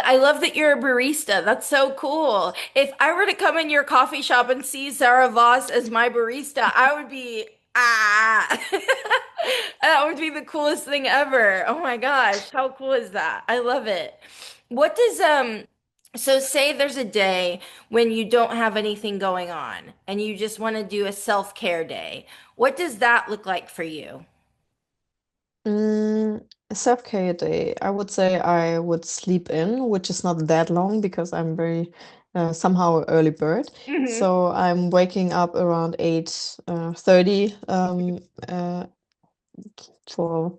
I love that you're a barista. That's so cool. If I were to come in your coffee shop and see Sarah Voss as my barista, I would be ah. That would be the coolest thing ever. Oh my gosh, how cool is that? I love it. What does so say there's a day when you don't have anything going on and you just want to do a self-care day. What does that look like for you? A self-care day, I would say I would sleep in, which is not that long because I'm very somehow early bird. Hmm. So I'm waking up around 8:30 for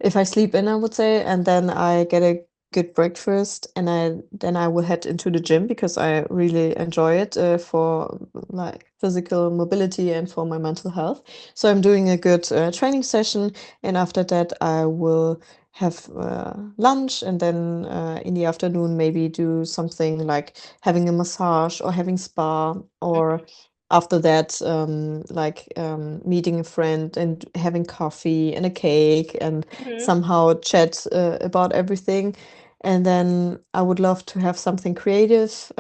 if I sleep in, I would say, and then I get a good breakfast, and I will head into the gym because I really enjoy it for like physical mobility and for my mental health. So I'm doing a good training session, and after that I will have lunch, and then in the afternoon maybe do something like having a massage or having spa or after that, meeting a friend and having coffee and a cake and Hmm. somehow chat about everything. And then I would love to have something creative.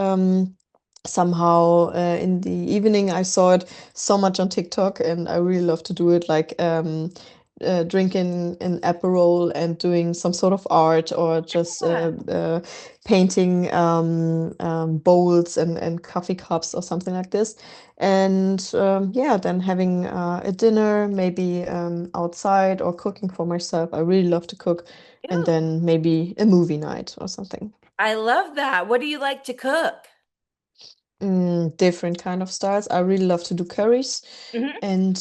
Somehow in the evening, I saw it so much on TikTok, and I really love to do it, like drinking an Aperol and doing some sort of art or just Yeah. painting bowls and coffee cups or something like this. And yeah, then having a dinner, maybe outside or cooking for myself. I really love to cook. And Ooh, then maybe a movie night or something. I love that. What do you like to cook? Different kind of styles. I really love to do curries, Hmm. and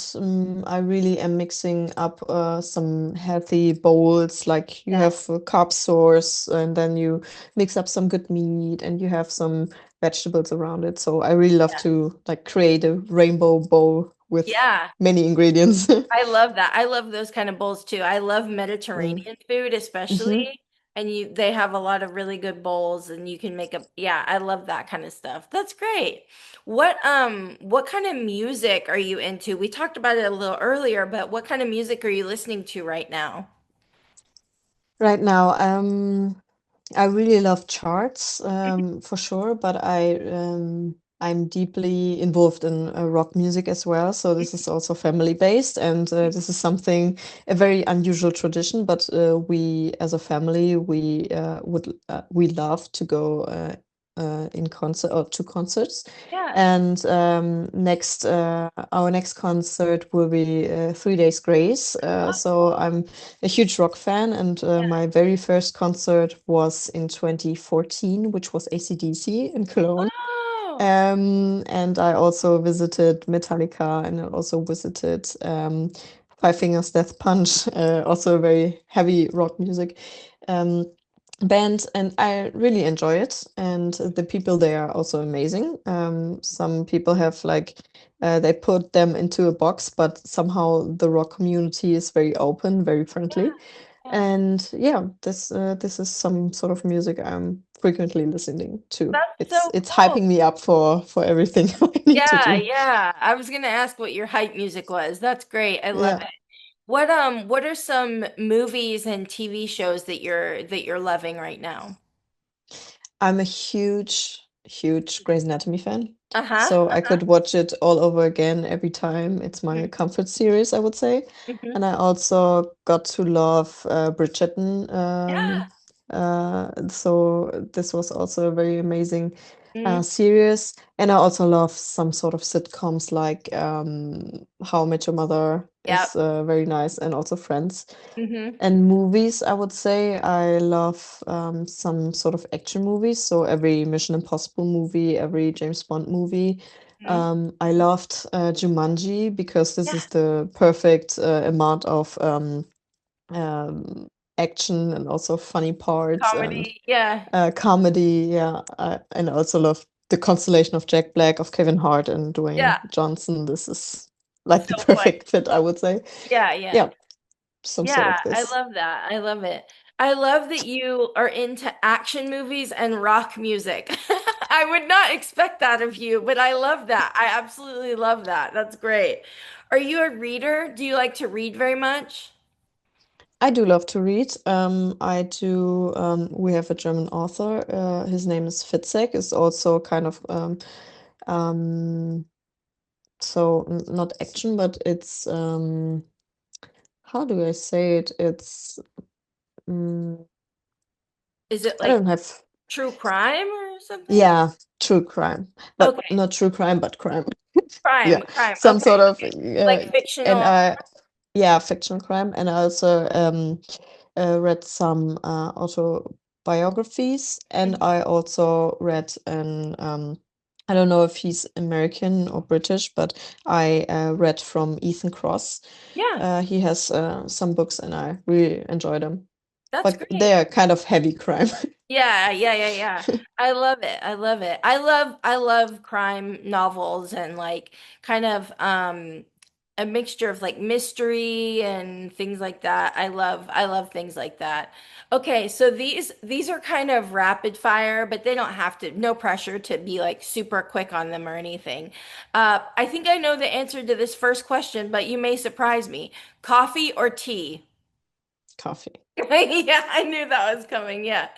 I really am mixing up some healthy bowls. Like you Yeah. have a carb source, and then you mix up some good meat, and you have some vegetables around it. So I really love to like create a rainbow bowl with Yeah. many ingredients. I love that. I love those kind of bowls too. I love Mm. Mediterranean food, Hmm. especially. And they have a lot of really good bowls and you can make a, yeah, I love that kind of stuff. That's great. What kind of music are you into? We talked about it a little earlier, but what kind of music are you listening to right now? Right now, I really love charts, for sure, but I'm deeply involved in rock music as well. So this is also family based, and this is something a very unusual tradition. But we, as a family, we love to go in concert or to concerts. Yeah. And next our next concert will be 3 Days Grace. So I'm a huge rock fan, and my very first concert was in 2014, which was AC/DC in Cologne. Oh, And I also visited Metallica, and I also visited Five Fingers Death Punch, also a very heavy rock music um, band, and I really enjoy it. And the people there are also amazing. Some people have like they put them into a box, but somehow the rock community is very open, very yeah, friendly. yeah. And yeah, this is some sort of music I'm frequently listening to. That's It's so it's cool. hyping me up for everything I need to Yeah, do. yeah. I was gonna ask what your hype music was. That's great. I love Yeah, it. What are some movies and TV shows that you're loving right now? I'm a huge Grey's Anatomy fan. Uh-huh. So I could watch it all over again every time. It's my Mhm. comfort series, I would say. Mhm. And I also got to love Bridgerton. Yeah. So this was also a very amazing Mhm. series. And I also love some sort of sitcoms like How I Met Your Mother Yep. is very nice, and also Friends. Mhm. And movies, I would say I love some sort of action movies. So every Mission Impossible movie, every James Bond movie. Mhm. I loved Jumanji because this Yeah. is the perfect amount of um, action and also funny parts and Comedy. Yeah. comedy. Yeah, and I also love the constellation of Jack Black, of Kevin Hart, and Dwayne Yeah. Johnson. This is like the So funny. perfect fit, I would say. Yeah, yeah. Yeah, some sort Yeah, of I this. love that. I love it. I love that you are into action movies and rock music. I would not expect that of you, but I love that. I absolutely love that. That's great. Are you a reader? Do you like to read very much? I do love to read. I do. We have a German author. His name is Fitzek. Is also kind of um, not action, but it's how do I say it? It's mm, Is it I like don't have. true crime or something? Yeah, true crime, but Okay. not true crime, but crime. Yeah, Crime, crime. some Okay, sort of okay. Like and fictional. I yeah, fictional crime, and I also read some autobiographies, and Mhm. I also read an I don't know if he's American or British, but I read from Ethan Cross. Yeah, He has some books, and I really enjoy them, that's but great. they are kind of heavy crime. Yeah, yeah, yeah, yeah. I love it. I love it. I love crime novels and like kind of a mixture of like mystery and things like that. I love things like that. Okay, so these are kind of rapid fire, but they don't have to, no pressure to be like super quick on them or anything. I think I know the answer to this first question, but you may surprise me. Coffee or tea? Coffee. Yeah, I knew that was coming. Yeah.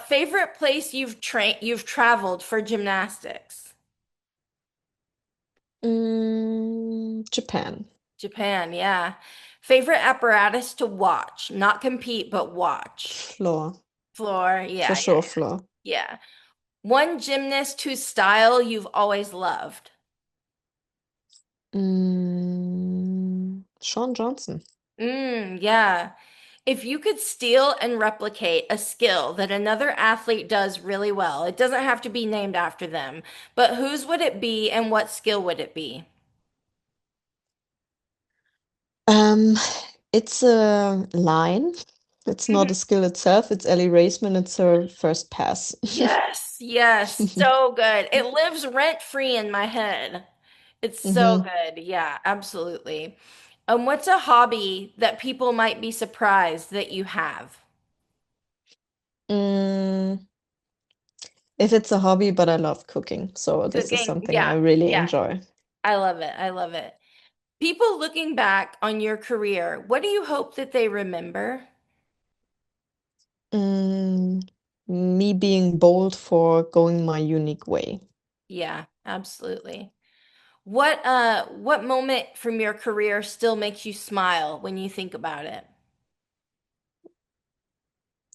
Favorite place you've traveled for gymnastics? Japan. Japan, yeah. Favorite apparatus to watch, not compete, but watch. Floor. Floor, For yeah, yeah, sure, floor. yeah. One gymnast whose style you've always loved. Sean Johnson. Yeah. If you could steal and replicate a skill that another athlete does really well, it doesn't have to be named after them, but whose would it be and what skill would it be? Um, it's a line. It's not a Mhm. skill itself. It's Ellie Raceman. It's her first pass. Yes, yes, so good. It lives rent free in my head. It's so hmm good. Yeah, absolutely. What's a hobby that people might be surprised that you have? Mm, if it's a hobby, but I love cooking, so this is Cooking. something Yeah, I really yeah. enjoy. I love it. I love it. People looking back on your career, what do you hope that they remember? Mm, Me being bold for going my unique way. Yeah, absolutely. What moment from your career still makes you smile when you think about it?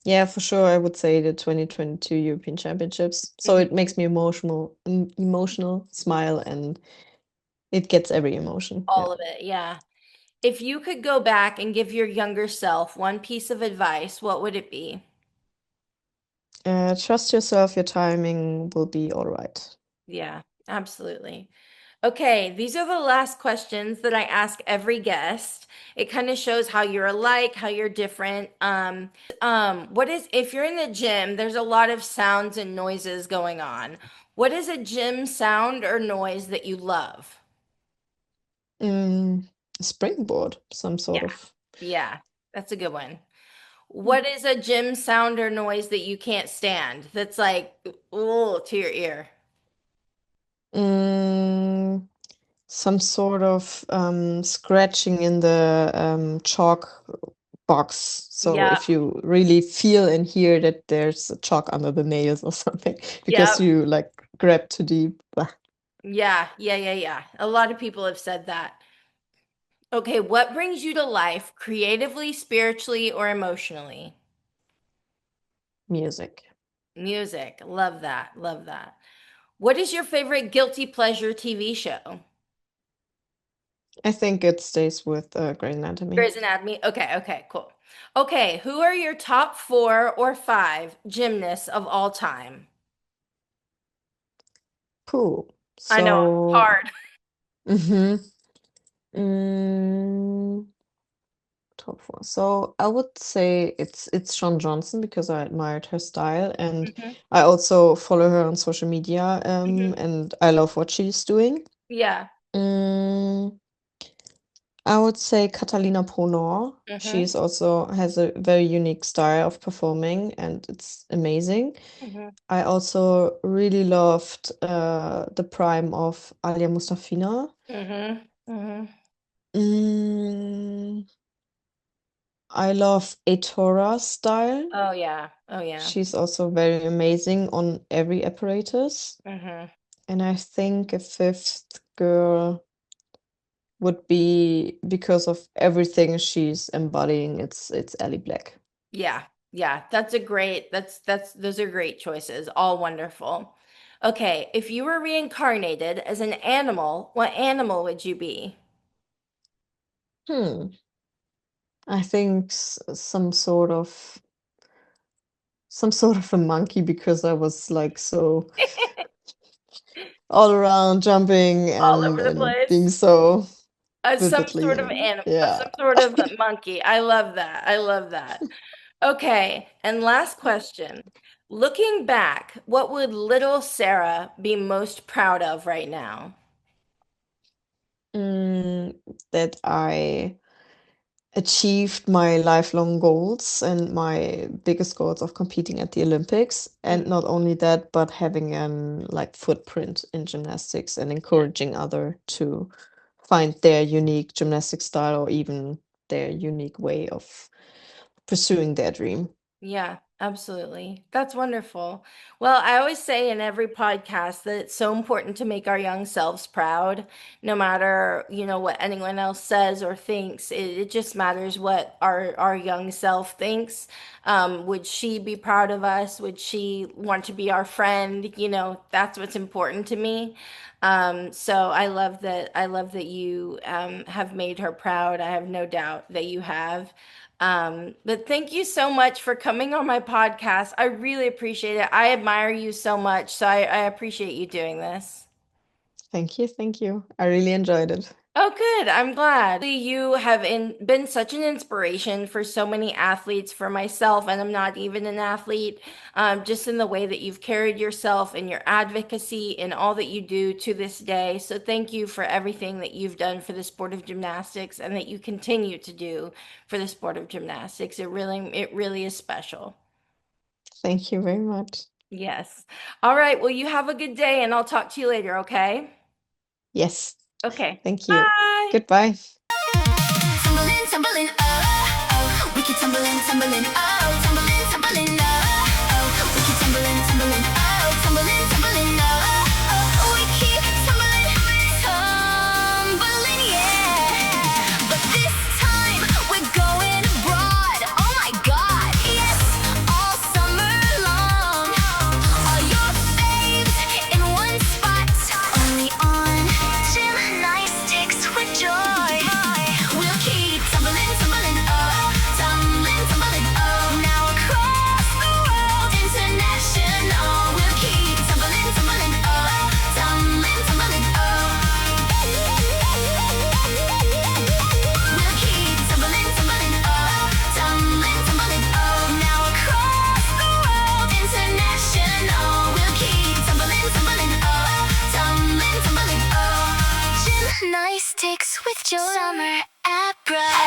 Yeah, for sure, I would say the 2022 European Championships. So it Mhm. makes me emotional, smile, and it gets every emotion. Yeah. All of it, yeah. If you could go back and give your younger self one piece of advice, what would it be? Trust yourself, your timing will be all right. Yeah, absolutely. Okay, these are the last questions that I ask every guest. It kind of shows how you're alike, how you're different. What is, if you're in the gym, there's a lot of sounds and noises going on. What is a gym sound or noise that you love? Mm, Springboard, some Yeah, sort of. yeah, that's a good one. What is a gym sound or noise that you can't stand? That's like, oh, to your ear. Mm, some sort of scratching in the chalk box. So Yeah, if you really feel and hear that there's a chalk under the nails or something, yeah, because you like grab too deep. Blah. Yeah. A lot of people have said that. Okay, what brings you to life creatively, spiritually, or emotionally? Music. Music. Love that. Love that. What is your favorite guilty pleasure TV show? I think it stays with Grey's Anatomy. Grey's Anatomy. Okay, cool. Okay, who are your top 4 or 5 gymnasts of all time? Cool. I know, So, hard. mhm. Mm, top four. So I would say it's Shawn Johnson because I admired her style and Mhm, I also follow her on social media mhm. and I love what she's doing. Yeah. Mm, I would say Catalina Ponor. Mhm, She's also has a very unique style of performing and it's amazing. mhm, I also really loved the prime of Alia Mustafina. mhm, mhm. Mm, I love Eitora's style. Oh yeah. Oh yeah. She's also very amazing on every apparatus. Mhm. And I think a fifth girl would be because of everything she's embodying. It's Ellie Black. Yeah. Yeah. That's those are great choices. All wonderful. Okay, if you were reincarnated as an animal, what animal would you be? Hmm. I think some sort of a monkey because I was like so all around jumping All over the and being place. so Some vividly sort of and animal, yeah. some sort of monkey. I love that. I love that. Okay, and last question. Looking back, what would little Sarah be most proud of right now? Mm, that I achieved my lifelong goals and my biggest goals of competing at the Olympics. And Mhm. not only that, but having an like footprint in gymnastics and Yeah. encouraging other to find their unique gymnastic style or even their unique way of pursuing their dream. Yeah, absolutely. That's wonderful. Well, I always say in every podcast that it's so important to make our young selves proud, no matter, what anyone else says or thinks. It just matters what our young self thinks. Would she be proud of us? Would she want to be our friend? That's what's important to me. So I love that you have made her proud. I have no doubt that you have. But thank you so much for coming on my podcast. I really appreciate it. I admire you so much, so I appreciate you doing this. Thank you, thank you. I really enjoyed it. Oh, good. I'm glad. You have been such an inspiration for so many athletes, for myself, and I'm not even an athlete, just in the way that you've carried yourself and your advocacy and all that you do to this day. So thank you for everything that you've done for the sport of gymnastics and that you continue to do for the sport of gymnastics. It really is special. Thank you very much. Yes. All right. Well, you have a good day, and I'll talk to you later, okay? Yes, Okay. thank you. Bye. Goodbye. Tumbling, tumbling, oh, oh. We keep tumbling, tumbling, oh. Tumbling, tumbling, oh, oh. We keep tumbling, tumbling, oh. Tumbling, tumbling, oh, oh. We keep tumbling, tumbling, yeah. But this time we're going abroad. Oh my God, yes, all summer long. All your faves in one spot, only on GymNicetics with Joy. We'll keep tumbling, tumbling, oh, tumbling, tumbling, oh. Now across the world, international. We'll keep tumbling, tumbling, oh, tumbling, tumbling, oh. We'll keep tumbling, tumbling, oh, tumbling, tumbling, oh. Now across the world, international. We'll keep tumbling, tumbling, oh, tumbling, tumbling, oh. GymNicetics with Joy. Summer at Bride.